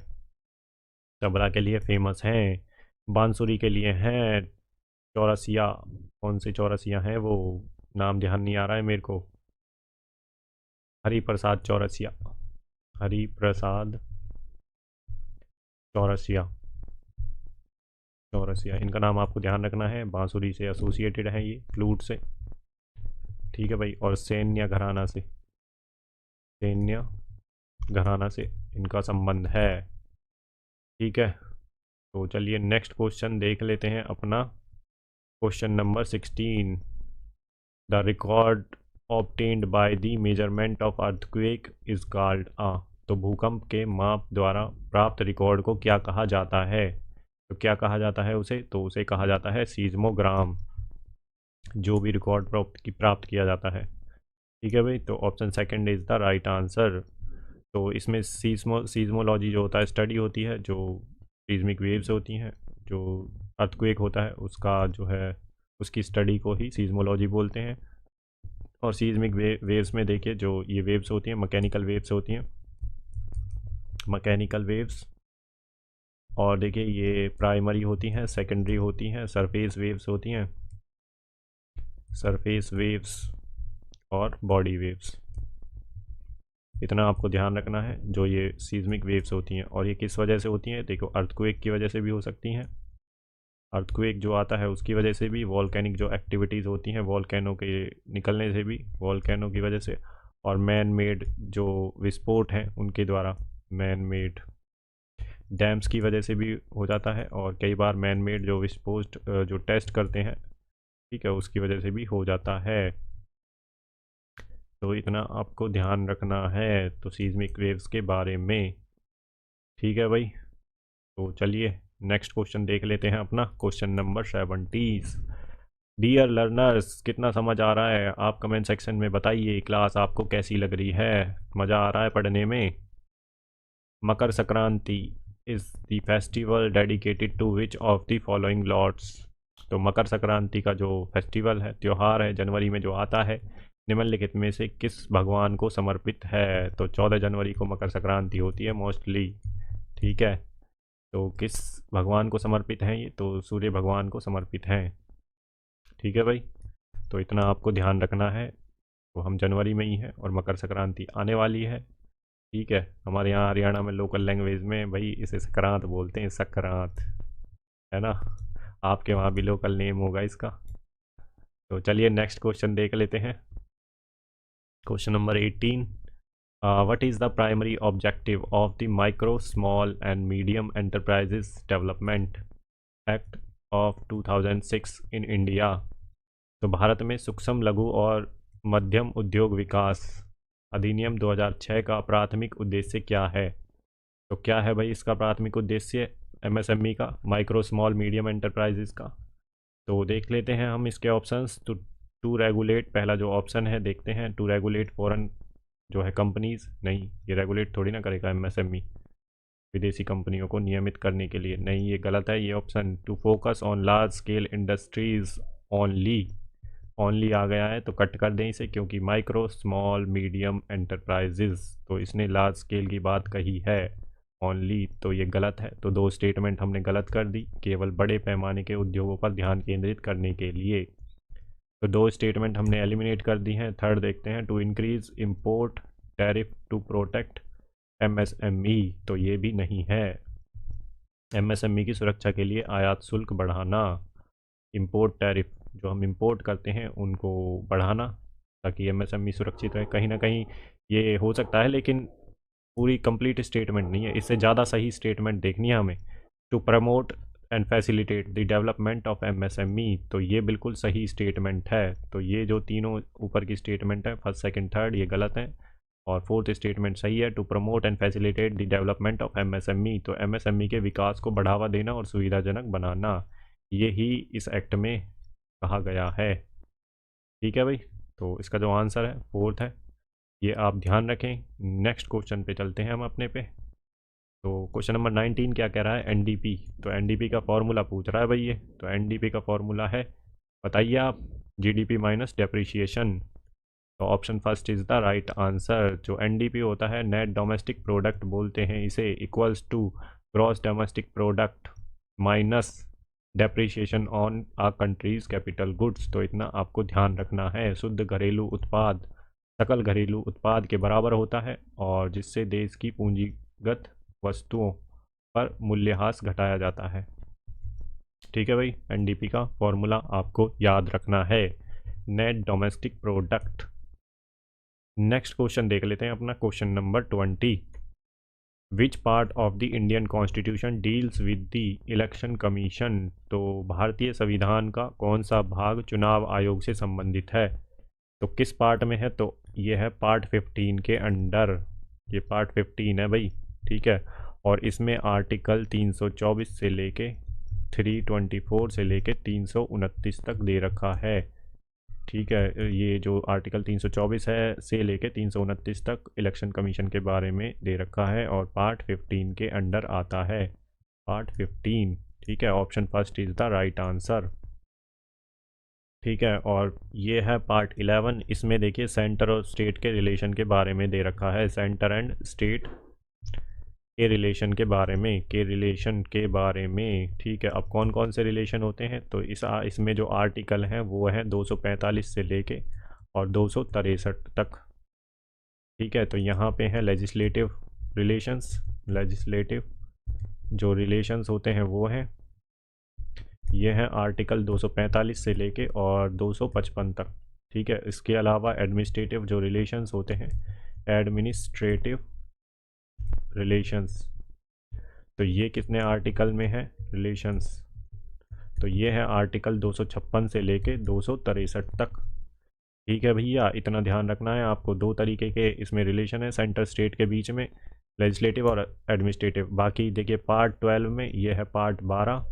[SPEAKER 1] तबला के लिए फेमस हैं। बांसुरी के लिए हैं चौरसिया। कौन से चौरसिया हैं वो, नाम ध्यान नहीं आ रहा है मेरे को। हरिप्रसाद चौरसिया, हरिप्रसाद चौरसिया, चौरसिया इनका नाम आपको ध्यान रखना है। बांसुरी से एसोसिएटेड है ये, फ्लूट से। ठीक है भाई। और सैन्य घराना से, सैन्य घराना से इनका संबंध है। ठीक है। तो चलिए नेक्स्ट क्वेश्चन देख लेते हैं अपना, question number 16। The record obtained by the measurement of earthquake is called a. तो भूकंप के माप द्वारा प्राप्त रिकॉर्ड को क्या कहा जाता है? तो क्या कहा जाता है उसे? तो उसे कहा जाता है सीज़मोग्राम, जो भी रिकॉर्ड प्राप्त किया जाता है। ठीक है भाई। तो option second is the right answer. तो इसमें सीज़मोलॉजी जो होता है, स्टडी होती है जो सीज़मिक वेव्स होती हैं, जो अर्थक्वेक होता है उसका जो है उसकी स्टडी को ही सीज़मोलॉजी बोलते हैं। और सीज़मिक वेव्स में देखिए जो ये वेव्स होती हैं मैकेनिकल वेव्स होती हैं, मैकेनिकल वेव्स। और देखिए ये प्राइमरी होती हैं, सेकेंडरी होती हैं, सरफेस वेव्स होती हैं, सरफेस वेव्स और बॉडी वेव्स। इतना आपको ध्यान रखना है जो ये सीज़मिक वेव्स होती हैं। और ये किस वजह से होती हैं? देखो अर्थक्वेक की वजह से भी हो सकती हैं, अर्थक्वेक जो आता है उसकी वजह से भी, वॉल्केनिक जो एक्टिविटीज़ होती हैं वॉल्केनो के निकलने से भी, वॉल्केनो की वजह से, और मैन मेड जो विस्फोट हैं उनके द्वारा, मैन मेड डैम्स की वजह से भी हो जाता है। और कई बार मैन मेड जो विस्फोट जो टेस्ट करते हैं, ठीक है, उसकी वजह से भी हो जाता है। तो इतना आपको ध्यान रखना है तो सीज़मिक वेव्स के बारे में। ठीक है भाई, तो चलिए नेक्स्ट क्वेश्चन देख लेते हैं अपना, क्वेश्चन नंबर 70। डियर लर्नर्स, कितना समझ आ रहा है आप कमेंट सेक्शन में बताइए। क्लास आपको कैसी लग रही है, मज़ा आ रहा है पढ़ने में? Makar Sankranti is the festival dedicated to which of the following lords. तो मकर संक्रांति का जो फेस्टिवल है, त्यौहार है, जनवरी में जो आता है, निम्नलिखित में से किस भगवान को समर्पित है? तो 14 जनवरी को मकर संक्रांति होती है मोस्टली। ठीक है, तो किस भगवान को समर्पित है ये? तो सूर्य भगवान को समर्पित हैं। ठीक है भाई, तो इतना आपको ध्यान रखना है। तो हम जनवरी में ही हैं और मकर संक्रांति आने वाली है। ठीक है, हमारे यहाँ हरियाणा में लोकल लैंग्वेज में भाई इसे संक्रांत बोलते हैं, संक्रांत, है ना। आपके वहाँ भी लोकल नेम होगा इसका। तो चलिए नेक्स्ट क्वेश्चन देख लेते हैं, question number 18। What is the primary objective of the Micro, Small and Medium Enterprises Development Act of 2006 in India? तो भारत में सूक्ष्म लघु और मध्यम उद्योग विकास अधिनियम 2006 का प्राथमिक उद्देश्य क्या है? तो क्या है भाई इसका प्राथमिक उद्देश्य एमएसएमई का, माइक्रो स्मॉल मीडियम एंटरप्राइजेस का? तो देख लेते हैं हम इसके ऑप्शंस। तो टू रेगुलेट, पहला जो ऑप्शन है देखते हैं, टू रेगुलेट फॉरेन जो है कंपनीज, नहीं ये रेगुलेट थोड़ी ना करेगा एमएसएमई विदेशी कंपनियों को नियमित करने के लिए, नहीं ये गलत है ये option. To focus on large scale industries only, only आ गया है तो कट कर दें इसे, क्योंकि माइक्रो स्मॉल मीडियम एंटरप्राइजेज, तो इसने लार्ज स्केल की बात कही है ओनली, तो ये गलत है। तो दो स्टेटमेंट हमने गलत कर दी, केवल बड़े पैमाने के उद्योगों पर ध्यान केंद्रित करने के लिए। तो दो स्टेटमेंट हमने एलिमिनेट कर दी हैं। थर्ड देखते हैं, to increase import tariff to protect MSME, तो ये भी नहीं है। एमएसएमई की सुरक्षा के लिए आयात शुल्क बढ़ाना, इम्पोर्ट टैरिफ जो हम इंपोर्ट करते हैं उनको बढ़ाना, ताकि एमएसएमई सुरक्षित रहे। कहीं ना कहीं ये हो सकता है, लेकिन पूरी कंप्लीट स्टेटमेंट नहीं है, इससे ज़्यादा सही स्टेटमेंट देखनी है हमें। To promote and facilitate the development of MSME, तो ये बिल्कुल सही स्टेटमेंट है। तो ये जो तीनों ऊपर की स्टेटमेंट है, फर्स्ट सेकंड थर्ड, ये गलत है और फोर्थ स्टेटमेंट सही है, to promote and facilitate the development of MSME, तो एमएसएमई के विकास को बढ़ावा देना और सुविधाजनक बनाना, ये ही इस एक्ट में कहा गया है। ठीक है भाई, तो इसका जो आंसर है फोर्थ है, ये आप ध्यान रखें। नेक्स्ट क्वेश्चन पे चलते हैं हम अपने पे। तो क्वेश्चन नंबर 19 क्या कह रहा है? एनडीपी, तो एनडीपी का फॉर्मूला पूछ रहा है भाई ये। तो एनडीपी का फॉर्मूला है, बताइए आप, जीडीपी माइनस डेप्रिशिएशन। तो option first is the right answer. जो एनडीपी होता है, नेट डोमेस्टिक प्रोडक्ट बोलते हैं इसे, equals to gross domestic product minus depreciation on a country's capital goods. तो इतना आपको ध्यान रखना है। शुद्ध घरेलू उत्पाद सकल घरेलू उत्पाद के बराबर होता है, और जिससे देश की पूंजीगत वस्तुओं पर मूल्यह्रास घटाया जाता है। ठीक है भाई, एनडीपी का फॉर्मूला आपको याद रखना है, net domestic product. Next question देख लेते हैं अपना, question number 20। Which part of the Indian constitution deals with the election commission? तो भारतीय संविधान का कौन सा भाग चुनाव आयोग से संबंधित है? तो किस पार्ट में है? तो ये है पार्ट 15 के अंडर, ये पार्ट 15 है भाई। ठीक है, और इसमें आर्टिकल 324 से लेके 324 से लेके 329 तक दे रखा है। ठीक है, ये जो आर्टिकल 324 है से लेके 329 तक इलेक्शन कमीशन के बारे में दे रखा है, और पार्ट 15 के अंडर आता है, पार्ट 15। ठीक है, option first is the right answer. ठीक है, और ये है पार्ट 11, इसमें देखिए सेंटर और स्टेट के रिलेशन के बारे में दे रखा है, सेंटर एंड स्टेट के रिलेशन के बारे में, ठीक है, अब कौन कौन से रिलेशन होते हैं? तो इसमें जो आर्टिकल हैं वो है 245 से लेके और 263 तक। ठीक है, तो यहाँ पे है लेजिस्लेटिव रिलेशंस, लेजिस्लेटिव जो रिलेशंस होते हैं वो हैं, ये है आर्टिकल 245 से लेके और 255 तक। ठीक है, इसके अलावा एडमिनिस्ट्रेटिव जो रिलेशंस होते हैं, एडमिनिस्ट्रेटिव रिलेशंस, तो ये कितने आर्टिकल में है रिलेशंस? तो ये है आर्टिकल 256 से लेके 263 तक। ठीक है भैया, इतना ध्यान रखना है आपको। दो तरीके के इसमें रिलेशन है सेंटर स्टेट के बीच में, लेजिस्लेटिव और एडमिनिस्ट्रेटिव। बाकी देखिए पार्ट 12 में, ये है पार्ट 12।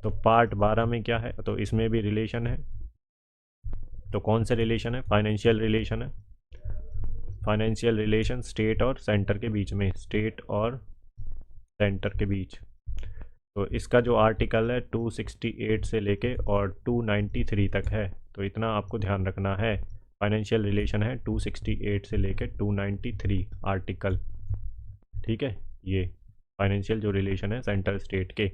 [SPEAKER 1] तो पार्ट 12 में क्या है, तो इसमें भी रिलेशन है। तो कौन से रिलेशन है, फाइनेंशियल रिलेशन है। फाइनेंशियल रिलेशन स्टेट और सेंटर के बीच में, स्टेट और सेंटर के बीच। तो इसका जो आर्टिकल है 268 से लेके और 293 तक है। तो इतना आपको ध्यान रखना है। फाइनेंशियल रिलेशन है 268 से लेके 293 आर्टिकल। ठीक है, ये फाइनेंशियल जो रिलेशन है सेंटर स्टेट के।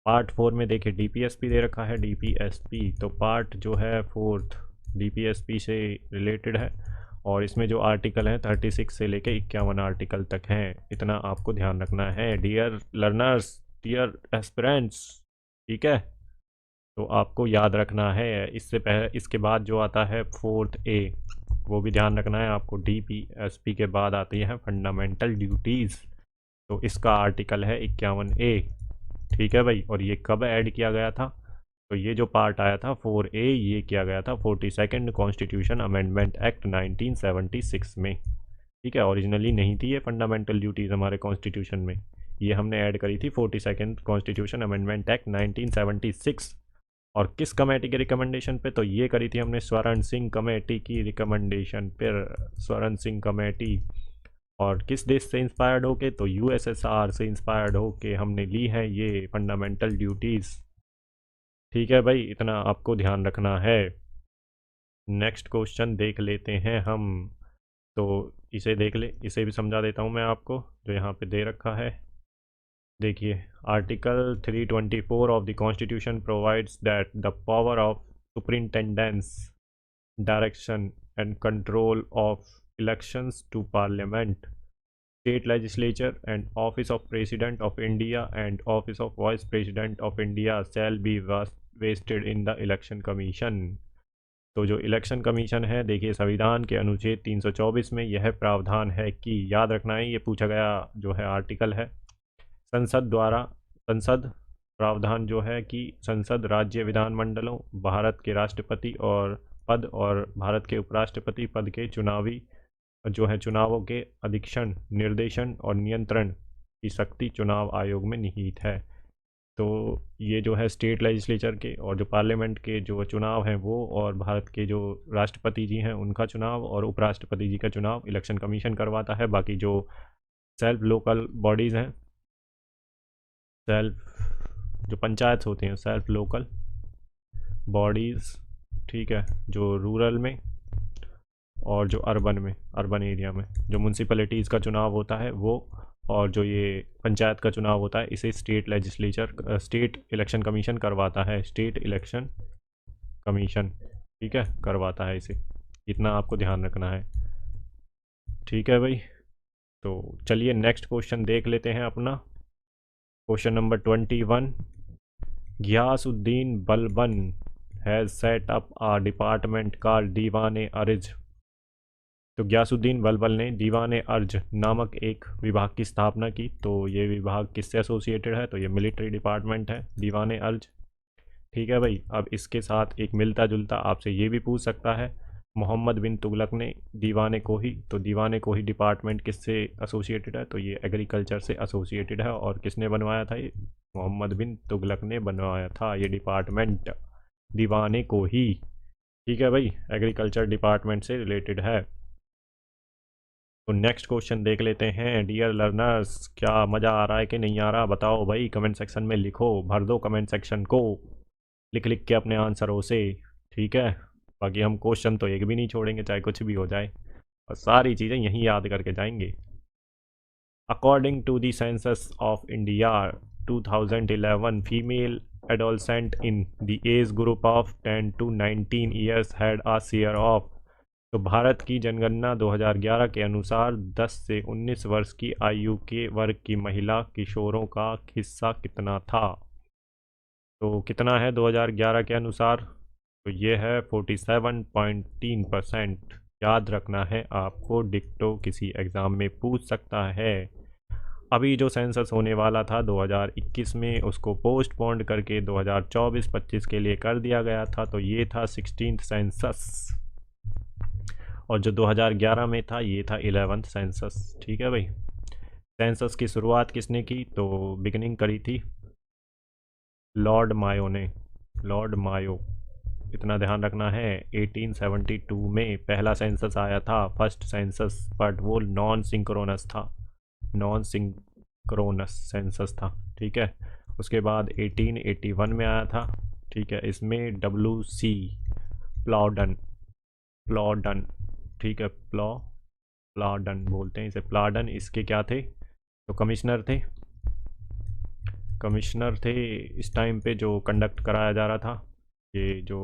[SPEAKER 1] पार्ट 4 में देखिए डीपीएसपी दे रखा है, डीपीएसपी। तो पार्ट जो है 4th डीपीएसपी से रिलेटेड है, और इसमें जो आर्टिकल है 36 से लेके 51 आर्टिकल तक हैं। इतना आपको ध्यान रखना है डियर लर्नर्स, डियर एस्पिरेंट्स। ठीक है, तो आपको याद रखना है। इससे पहले, इसके बाद जो आता है 4th ए, वो भी ध्यान रखना है आपको। डीपीएसपी के बाद आती है फंडामेंटल ड्यूटीज़। तो इसका आर्टिकल है 51 ए। ठीक है भाई, और ये कब ऐड किया गया था, तो ये जो पार्ट आया था 4A, ये किया गया था 42nd कॉन्स्टिट्यूशन अमेंडमेंट एक्ट 1976 में। ठीक है, ओरिजिनली नहीं थी ये फंडामेंटल ड्यूटीज़ हमारे कॉन्स्टिट्यूशन में, ये हमने ऐड करी थी 42nd कॉन्स्टिट्यूशन अमेंडमेंट एक्ट 1976। और किस कमेटी के रिकमेंडेशन पे, तो ये करी थी हमने स्वर्ण सिंह कमेटी की रिकमेंडेशन पर, स्वर्ण सिंह कमेटी। और किस देश से इंस्पायर्ड होके, तो यूएसएसआर से इंस्पायर्ड होके हमने ली है ये फंडामेंटल ड्यूटीज़। ठीक है भाई, इतना आपको ध्यान रखना है। नेक्स्ट क्वेश्चन देख लेते हैं हम। तो इसे देख ले, इसे भी समझा देता हूँ मैं आपको, जो यहाँ पे दे रखा है। देखिए article 324 of the constitution provides that the power of superintendence, direction and control of elections to parliament, state legislature and office of president of India and office of vice president of India shall be vested in the election commission। तो जो election commission है, देखिए संविधान के अनुच्छेद 324 में यह प्रावधान है कि, याद रखना है, ये पूछा गया जो है आर्टिकल है, संसद द्वारा, संसद प्रावधान जो है कि संसद राज्य विधानमंडलों, भारत के राष्ट्रपति और पद और भारत के उपराष्ट्रपति पद के चुनावी जो है चुनावों के अधीक्षण, निर्देशन और नियंत्रण की शक्ति चुनाव आयोग में निहित है। तो ये जो है स्टेट लेजिस्लेचर के और जो पार्लियामेंट के जो चुनाव हैं वो, और भारत के जो राष्ट्रपति जी हैं उनका चुनाव और उपराष्ट्रपति जी का चुनाव इलेक्शन कमीशन करवाता है। बाकी जो सेल्फ लोकल बॉडीज़ हैं, सेल्फ जो पंचायत होते हैं, सेल्फ लोकल बॉडीज़, ठीक है, जो रूरल में और जो अर्बन में, अर्बन एरिया में जो म्यूनसिपैलिटीज़ का चुनाव होता है वो, और जो ये पंचायत का चुनाव होता है, इसे state legislature, state election commission करवाता है। स्टेट इलेक्शन कमीशन, ठीक है, करवाता है इसे। इतना आपको ध्यान रखना है। ठीक है भाई, तो चलिए नेक्स्ट क्वेश्चन देख लेते हैं अपना। Question number 21, Ghiyasuddin Balban has set up a department called Diwan Arz. तो गियासुद्दीन बलबन ने दीवान अर्ज नामक एक विभाग की स्थापना की। तो ये विभाग किससे एसोसिएटेड है, तो ये मिलिट्री डिपार्टमेंट है, दीवान अर्ज। ठीक है भाई, अब इसके साथ एक मिलता जुलता आपसे ये भी पूछ सकता है, मोहम्मद बिन तुगलक ने दीवान कोही, तो दीवान कोही डिपार्टमेंट किससे एसोसिएटेड है, तो ये एग्रीकल्चर से एसोसिएटेड है। और किसने बनवाया था ये, मोहम्मद बिन तुगलक ने बनवाया था ये डिपार्टमेंट, दीवान कोही। ठीक है भाई, एग्रीकल्चर डिपार्टमेंट से रिलेटेड है। तो नेक्स्ट क्वेश्चन देख लेते हैं। डियर लर्नर्स, क्या मज़ा आ रहा है कि नहीं आ रहा, बताओ भाई, कमेंट सेक्शन में लिखो, भर दो कमेंट सेक्शन को लिख लिख के अपने आंसरों से। ठीक है, बाकी हम क्वेश्चन तो एक भी नहीं छोड़ेंगे, चाहे कुछ भी हो जाए, और सारी चीज़ें यहीं याद करके जाएंगे। According to the census of India 2011, female adolescent in the age group of 10 to 19 years had a share of. तो भारत की जनगणना 2011 के अनुसार 10 से 19 वर्ष की आयु के वर्ग की महिला किशोरों का हिस्सा कितना था। तो कितना है 2011 के अनुसार, तो ये है 47.3%। याद रखना है आपको, डिक्टो किसी एग्ज़ाम में पूछ सकता है। अभी जो सेंसस होने वाला था 2021 में, उसको पोस्टपोन्ड करके 2024-25 के लिए कर दिया गया था। तो ये था 16th सेंसस। और जो 2011 में था ये था 11th सेंसस। ठीक है भाई। सेंसस की शुरुआत किसने की, तो बिगिनिंग करी थी लॉर्ड मायो ने। लॉर्ड मायो, इतना ध्यान रखना है। 1872 में पहला सेंसस आया था, फर्स्ट सेंसस, बट वो नॉन सिंक्रोनस था। नॉन सिंक्रोनस सेंसस था। ठीक है। उसके बाद 1881 में आया था। ठीक है। इसमें WC प्लॉडन, प्लॉडन, ठीक है, प्लाडन बोलते हैं इसे, प्लाडन इसके क्या थे, तो कमिश्नर थे। कमिश्नर थे इस टाइम पे जो कंडक्ट कराया जा रहा था ये जो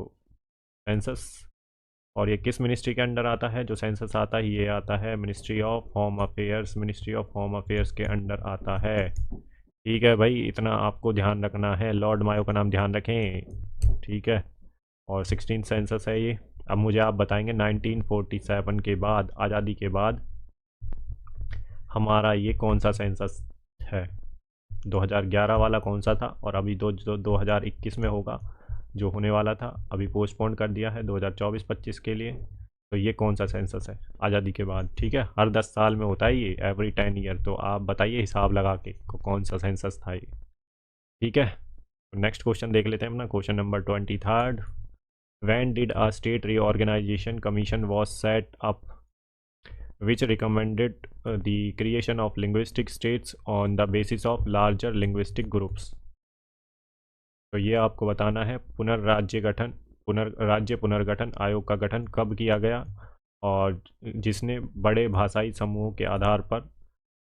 [SPEAKER 1] सेंसस। और ये किस मिनिस्ट्री के अंडर आता है जो सेंसस आता है, ये आता है ministry of home affairs. Ministry of home affairs के अंडर आता है। ठीक है भाई, इतना आपको ध्यान रखना है। लॉर्ड मायो का नाम ध्यान रखें। ठीक है। और 16 सेंसस है ये। अब मुझे आप बताएंगे 1947 के बाद, आज़ादी के बाद हमारा ये कौन सा सेंसस है। 2011 वाला कौन सा था, और अभी 2021 में होगा जो होने वाला था, अभी पोस्टपोन कर दिया है 2024-25 के लिए। तो ये कौन सा सेंसस है आज़ादी के बाद। ठीक है। हर 10 साल में होता है ये, एवरी 10 ईयर। तो आप बताइए हिसाब लगा के कौन सा सेंसस था ये। ठीक है। तो नेक्स्ट क्वेश्चन देख लेते हैं अपना, question number 23rd। When did a state reorganization commission was set up which recommended the creation of linguistic states on the basis of larger linguistic groups? तो ये आपको बताना है। पुनर्राज्य पुनर्गठन आयोग का गठन कब किया गया, और जिसने बड़े भाषाई समूहों के आधार पर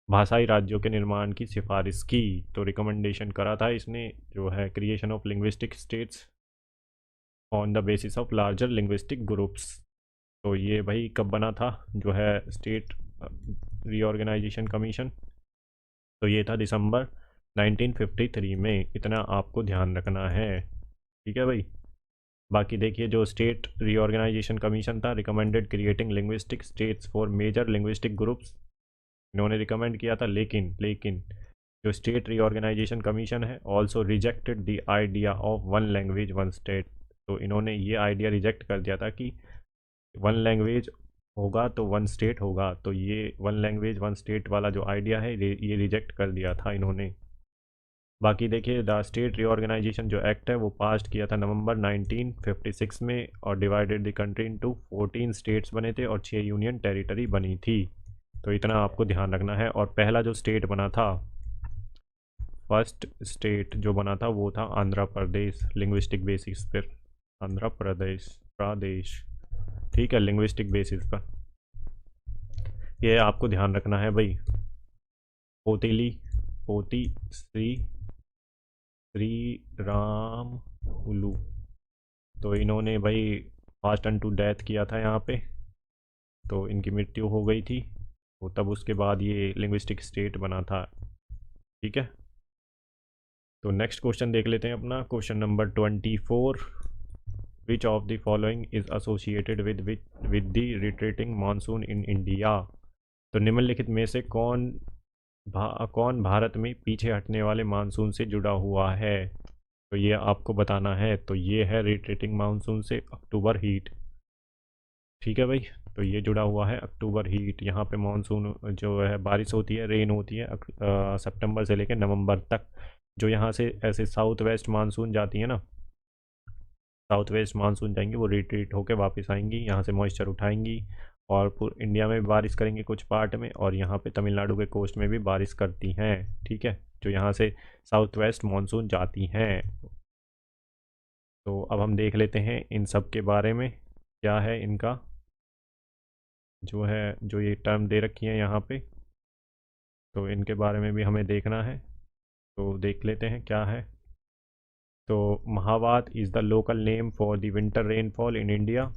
[SPEAKER 1] भाषाई राज्यों के निर्माण की सिफारिश की। तो रिकमेंडेशन करा था इसने, जो है creation of linguistic states on the basis of larger linguistic groups. तो ये भाई कब बना था जो है स्टेट रीऑर्गेनाइजेशन कमीशन, तो ये था दिसंबर 1953 में। इतना आपको ध्यान रखना है। ठीक है भाई। बाकी देखिए, जो स्टेट रीऑर्गेनाइजेशन कमीशन था, recommended creating linguistic states for major linguistic groups, इन्होंने रिकमेंड किया था। लेकिन जो स्टेट रीऑर्गेनाइजेशन कमीशन है also rejected the idea of one language one state. तो इन्होंने ये आइडिया रिजेक्ट कर दिया था कि वन लैंग्वेज होगा तो वन स्टेट होगा। तो ये वन लैंग्वेज वन स्टेट वाला जो आइडिया है ये रिजेक्ट कर दिया था इन्होंने। बाकी देखिए, द स्टेट रीऑर्गेनाइजेशन जो एक्ट है वो पास किया था नवंबर 1956 में, और divided the country into 14 states बने थे और 6 यूनियन टेरिटरी बनी थी। तो इतना आपको ध्यान रखना है। और पहला जो स्टेट बना था, फर्स्ट स्टेट जो बना था वो था आंध्र प्रदेश, लिंग्विस्टिक बेसिस पर। आंध्र प्रदेश। ठीक है, लिंग्विस्टिक बेसिस पर। ये आपको ध्यान रखना है भाई। पोती श्री राम उल्लू, तो इन्होंने भाई फास्ट एंड टू डेथ किया था यहाँ पे, तो इनकी मृत्यु हो गई थी। तो तब उसके बाद ये लिंग्विस्टिक स्टेट बना था। ठीक है। तो नेक्स्ट क्वेश्चन देख लेते हैं अपना, question number 24। Which of the following is associated with the retreating monsoon in India. तो निम्नलिखित में से कौन भारत में पीछे हटने वाले मानसून से जुड़ा हुआ है। तो ये आपको बताना है। तो ये है रिट्रीटिंग मानसून से अक्टूबर हीट। ठीक है भाई। तो ये जुड़ा हुआ है अक्टूबर हीट। यहाँ पे मानसून जो है बारिश होती है, रेन होती है सितंबर से लेकर नवंबर तक। जो यहाँ से ऐसे साउथ वेस्ट मानसून जाती है ना, साउथ वेस्ट मानसून जाएंगी, वो रिट्रीट होकर वापस आएंगी, यहाँ से मॉइस्चर उठाएंगी और पूरे इंडिया में भी बारिश करेंगे कुछ पार्ट में, और यहाँ पे तमिलनाडु के कोस्ट में भी बारिश करती हैं। ठीक है, जो यहाँ से साउथ वेस्ट मानसून जाती हैं। तो अब हम देख लेते हैं इन सब के बारे में, क्या है इनका जो है, जो ये टर्म दे रखी है यहाँ पे, तो इनके बारे में भी हमें देखना है। तो देख लेते हैं क्या है। तो Mahawat is the local name for the winter rainfall in India,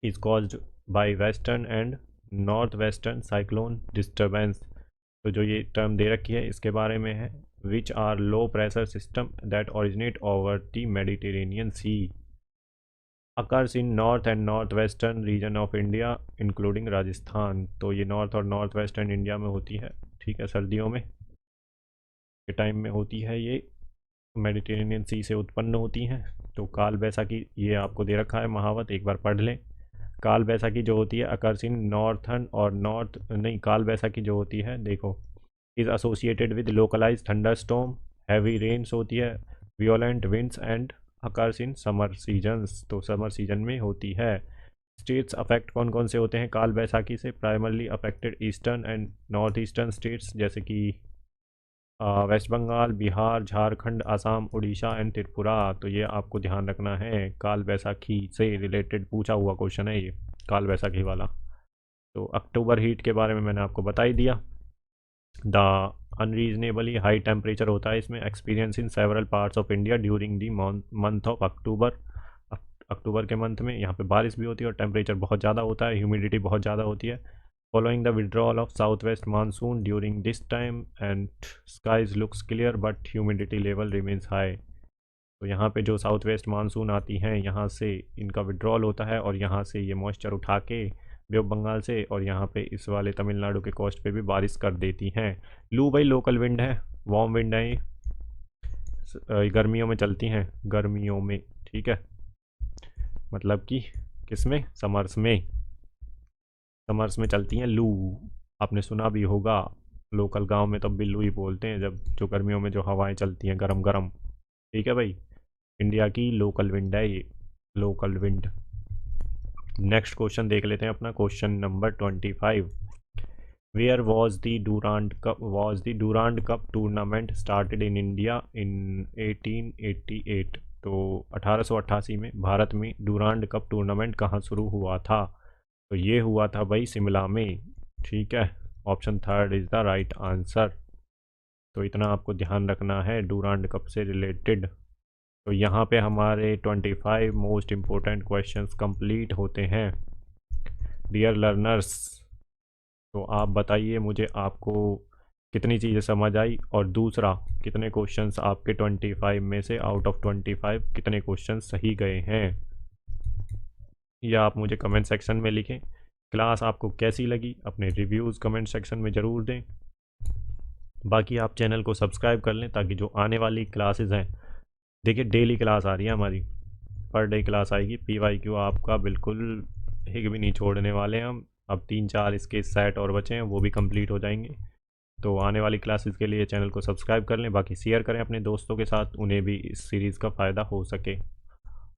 [SPEAKER 1] is caused by western and northwestern cyclone disturbance। तो जो ये टर्म दे रखी है इसके बारे में है, which are low pressure system that originate over the Mediterranean Sea, occurs in north and northwestern region of India including Rajasthan. तो ये नॉर्थ और नॉर्थ वेस्टर्न इंडिया में होती है। ठीक है, सर्दियों में के टाइम में होती है ये, मेडिटेरेनियन सी से उत्पन्न होती हैं। तो काल बैसाखी ये आपको दे रखा है महावत, एक बार पढ़ लें। काल बैसाखी जो होती है अकर्स इन नॉर्थन और नॉर्थ नहीं, काल बैसाखी जो होती है देखो is associated with localise thunder storm, heavy rains होती है, violent winds and occurs in summer seasons, तो समर सीजन में होती है। स्टेट्स अफेक्ट कौन कौन से होते हैं काल बैसाखी से? Primarily affected eastern and north eastern states जैसे कि वेस्ट बंगाल, बिहार, झारखंड, असम, उड़ीसा एंड त्रिपुरा। तो ये आपको ध्यान रखना है, काल बैसाखी से रिलेटेड पूछा हुआ क्वेश्चन है ये, काल बैसाखी वाला। तो अक्टूबर हीट के बारे में मैंने आपको बता ही दिया। द अनरीजनेबली हाई टेम्परेचर होता है इसमें, experience in several parts of India during the month of October. अक्टूबर के मंथ में यहाँ पे बारिश भी होती है और टेम्परेचर बहुत ज़्यादा होता है, ह्यूमिडिटी बहुत ज़्यादा होती है। Following the withdrawal of south west monsoon during this time and skies looks clear but humidity level remains high. तो यहाँ पे जो साउथ वेस्ट मानसून आती हैं यहाँ से इनका विड्रॉल होता है और यहाँ से ये मॉइस्चर उठा के बे ऑफ बंगाल से और यहाँ पे इस वाले तमिलनाडु के कोस्ट पे भी बारिश कर देती हैं। लू भाई लोकल विंड है, वार्म विंड है, ये गर्मियों में चलती हैं, गर्मियों में, ठीक है, मतलब कि किस में? समर्स में, समर्स में चलती हैं लू। आपने सुना भी होगा, लोकल गांव में तब भी लू ही बोलते हैं जब जो गर्मियों में जो हवाएं चलती हैं गरम गरम, ठीक है भाई। इंडिया की लोकल विंड है ये, लोकल विंड। नेक्स्ट क्वेश्चन देख लेते हैं अपना, question number 25। Where was the Durand Cup tournament started in India in 1888? तो 1888 में भारत में डूरांड कप टूर्नामेंट कहाँ शुरू हुआ था? तो ये हुआ था भाई शिमला में, ठीक है। Option third is the right answer. तो इतना आपको ध्यान रखना है डूरांड कप से रिलेटेड। तो यहाँ पे हमारे 25 मोस्ट इम्पोर्टेंट क्वेश्चंस कंप्लीट होते हैं डियर लर्नर्स। तो आप बताइए मुझे आपको कितनी चीज़ें समझ आई, और दूसरा कितने क्वेश्चंस आपके 25 में से आउट ऑफ 25 कितने क्वेश्चंस सही गए हैं, या आप मुझे कमेंट सेक्शन में लिखें। क्लास आपको कैसी लगी अपने रिव्यूज़ कमेंट सेक्शन में ज़रूर दें। बाकी आप चैनल को सब्सक्राइब कर लें ताकि जो आने वाली क्लासेस हैं, देखिए डेली क्लास आ रही है हमारी, पर डे क्लास आएगी। PYQ आपका बिल्कुल एक भी नहीं छोड़ने वाले हैं हम। अब 3-4 इसके सेट और बचे हैं, वो भी कंप्लीट हो जाएंगे। तो आने वाली क्लासेस के लिए चैनल को सब्सक्राइब कर लें, बाकी शेयर करें अपने दोस्तों के साथ, उन्हें भी इस सीरीज़ का फ़ायदा हो सके।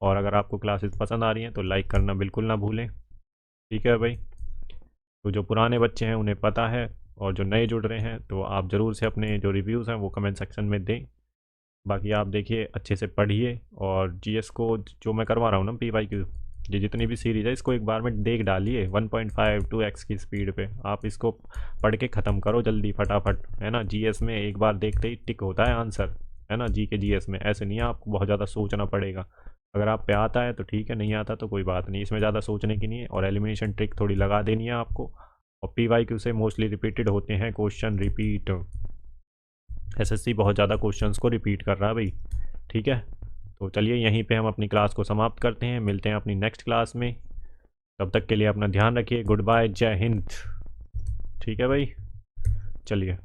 [SPEAKER 1] और अगर आपको क्लासेस पसंद आ रही हैं तो लाइक करना बिल्कुल ना भूलें, ठीक है भाई। तो जो पुराने बच्चे हैं उन्हें पता है, और जो नए जुड़ रहे हैं तो आप ज़रूर से अपने जो रिव्यूज़ हैं वो कमेंट सेक्शन में दें। बाकी आप देखिए अच्छे से पढ़िए, और GS को जो मैं करवा रहा हूँ ना PYQ, ये जितनी भी सीरीज़ है इसको एक बार में देख डालिए 1.5-2x की स्पीड पे। आप इसको पढ़ के ख़त्म करो जल्दी फटाफट, है ना। GS में एक बार देखते ही टिक होता है आंसर, है ना। GS में ऐसे नहीं है, आपको बहुत ज़्यादा सोचना पड़ेगा। अगर आप पे आता है तो ठीक है, नहीं आता तो कोई बात नहीं, इसमें ज़्यादा सोचने की नहीं है, और एलिमिनेशन ट्रिक थोड़ी लगा देनी है आपको। और PYQ से मोस्टली रिपीटेड होते हैं क्वेश्चन, रिपीट। SSC बहुत ज़्यादा क्वेश्चंस को रिपीट कर रहा है भाई, ठीक है। तो चलिए यहीं पे हम अपनी क्लास को समाप्त करते हैं, मिलते हैं अपनी नेक्स्ट क्लास में। तब तक के लिए अपना ध्यान रखिए, गुड बाय, जय हिंद, ठीक है भाई, चलिए।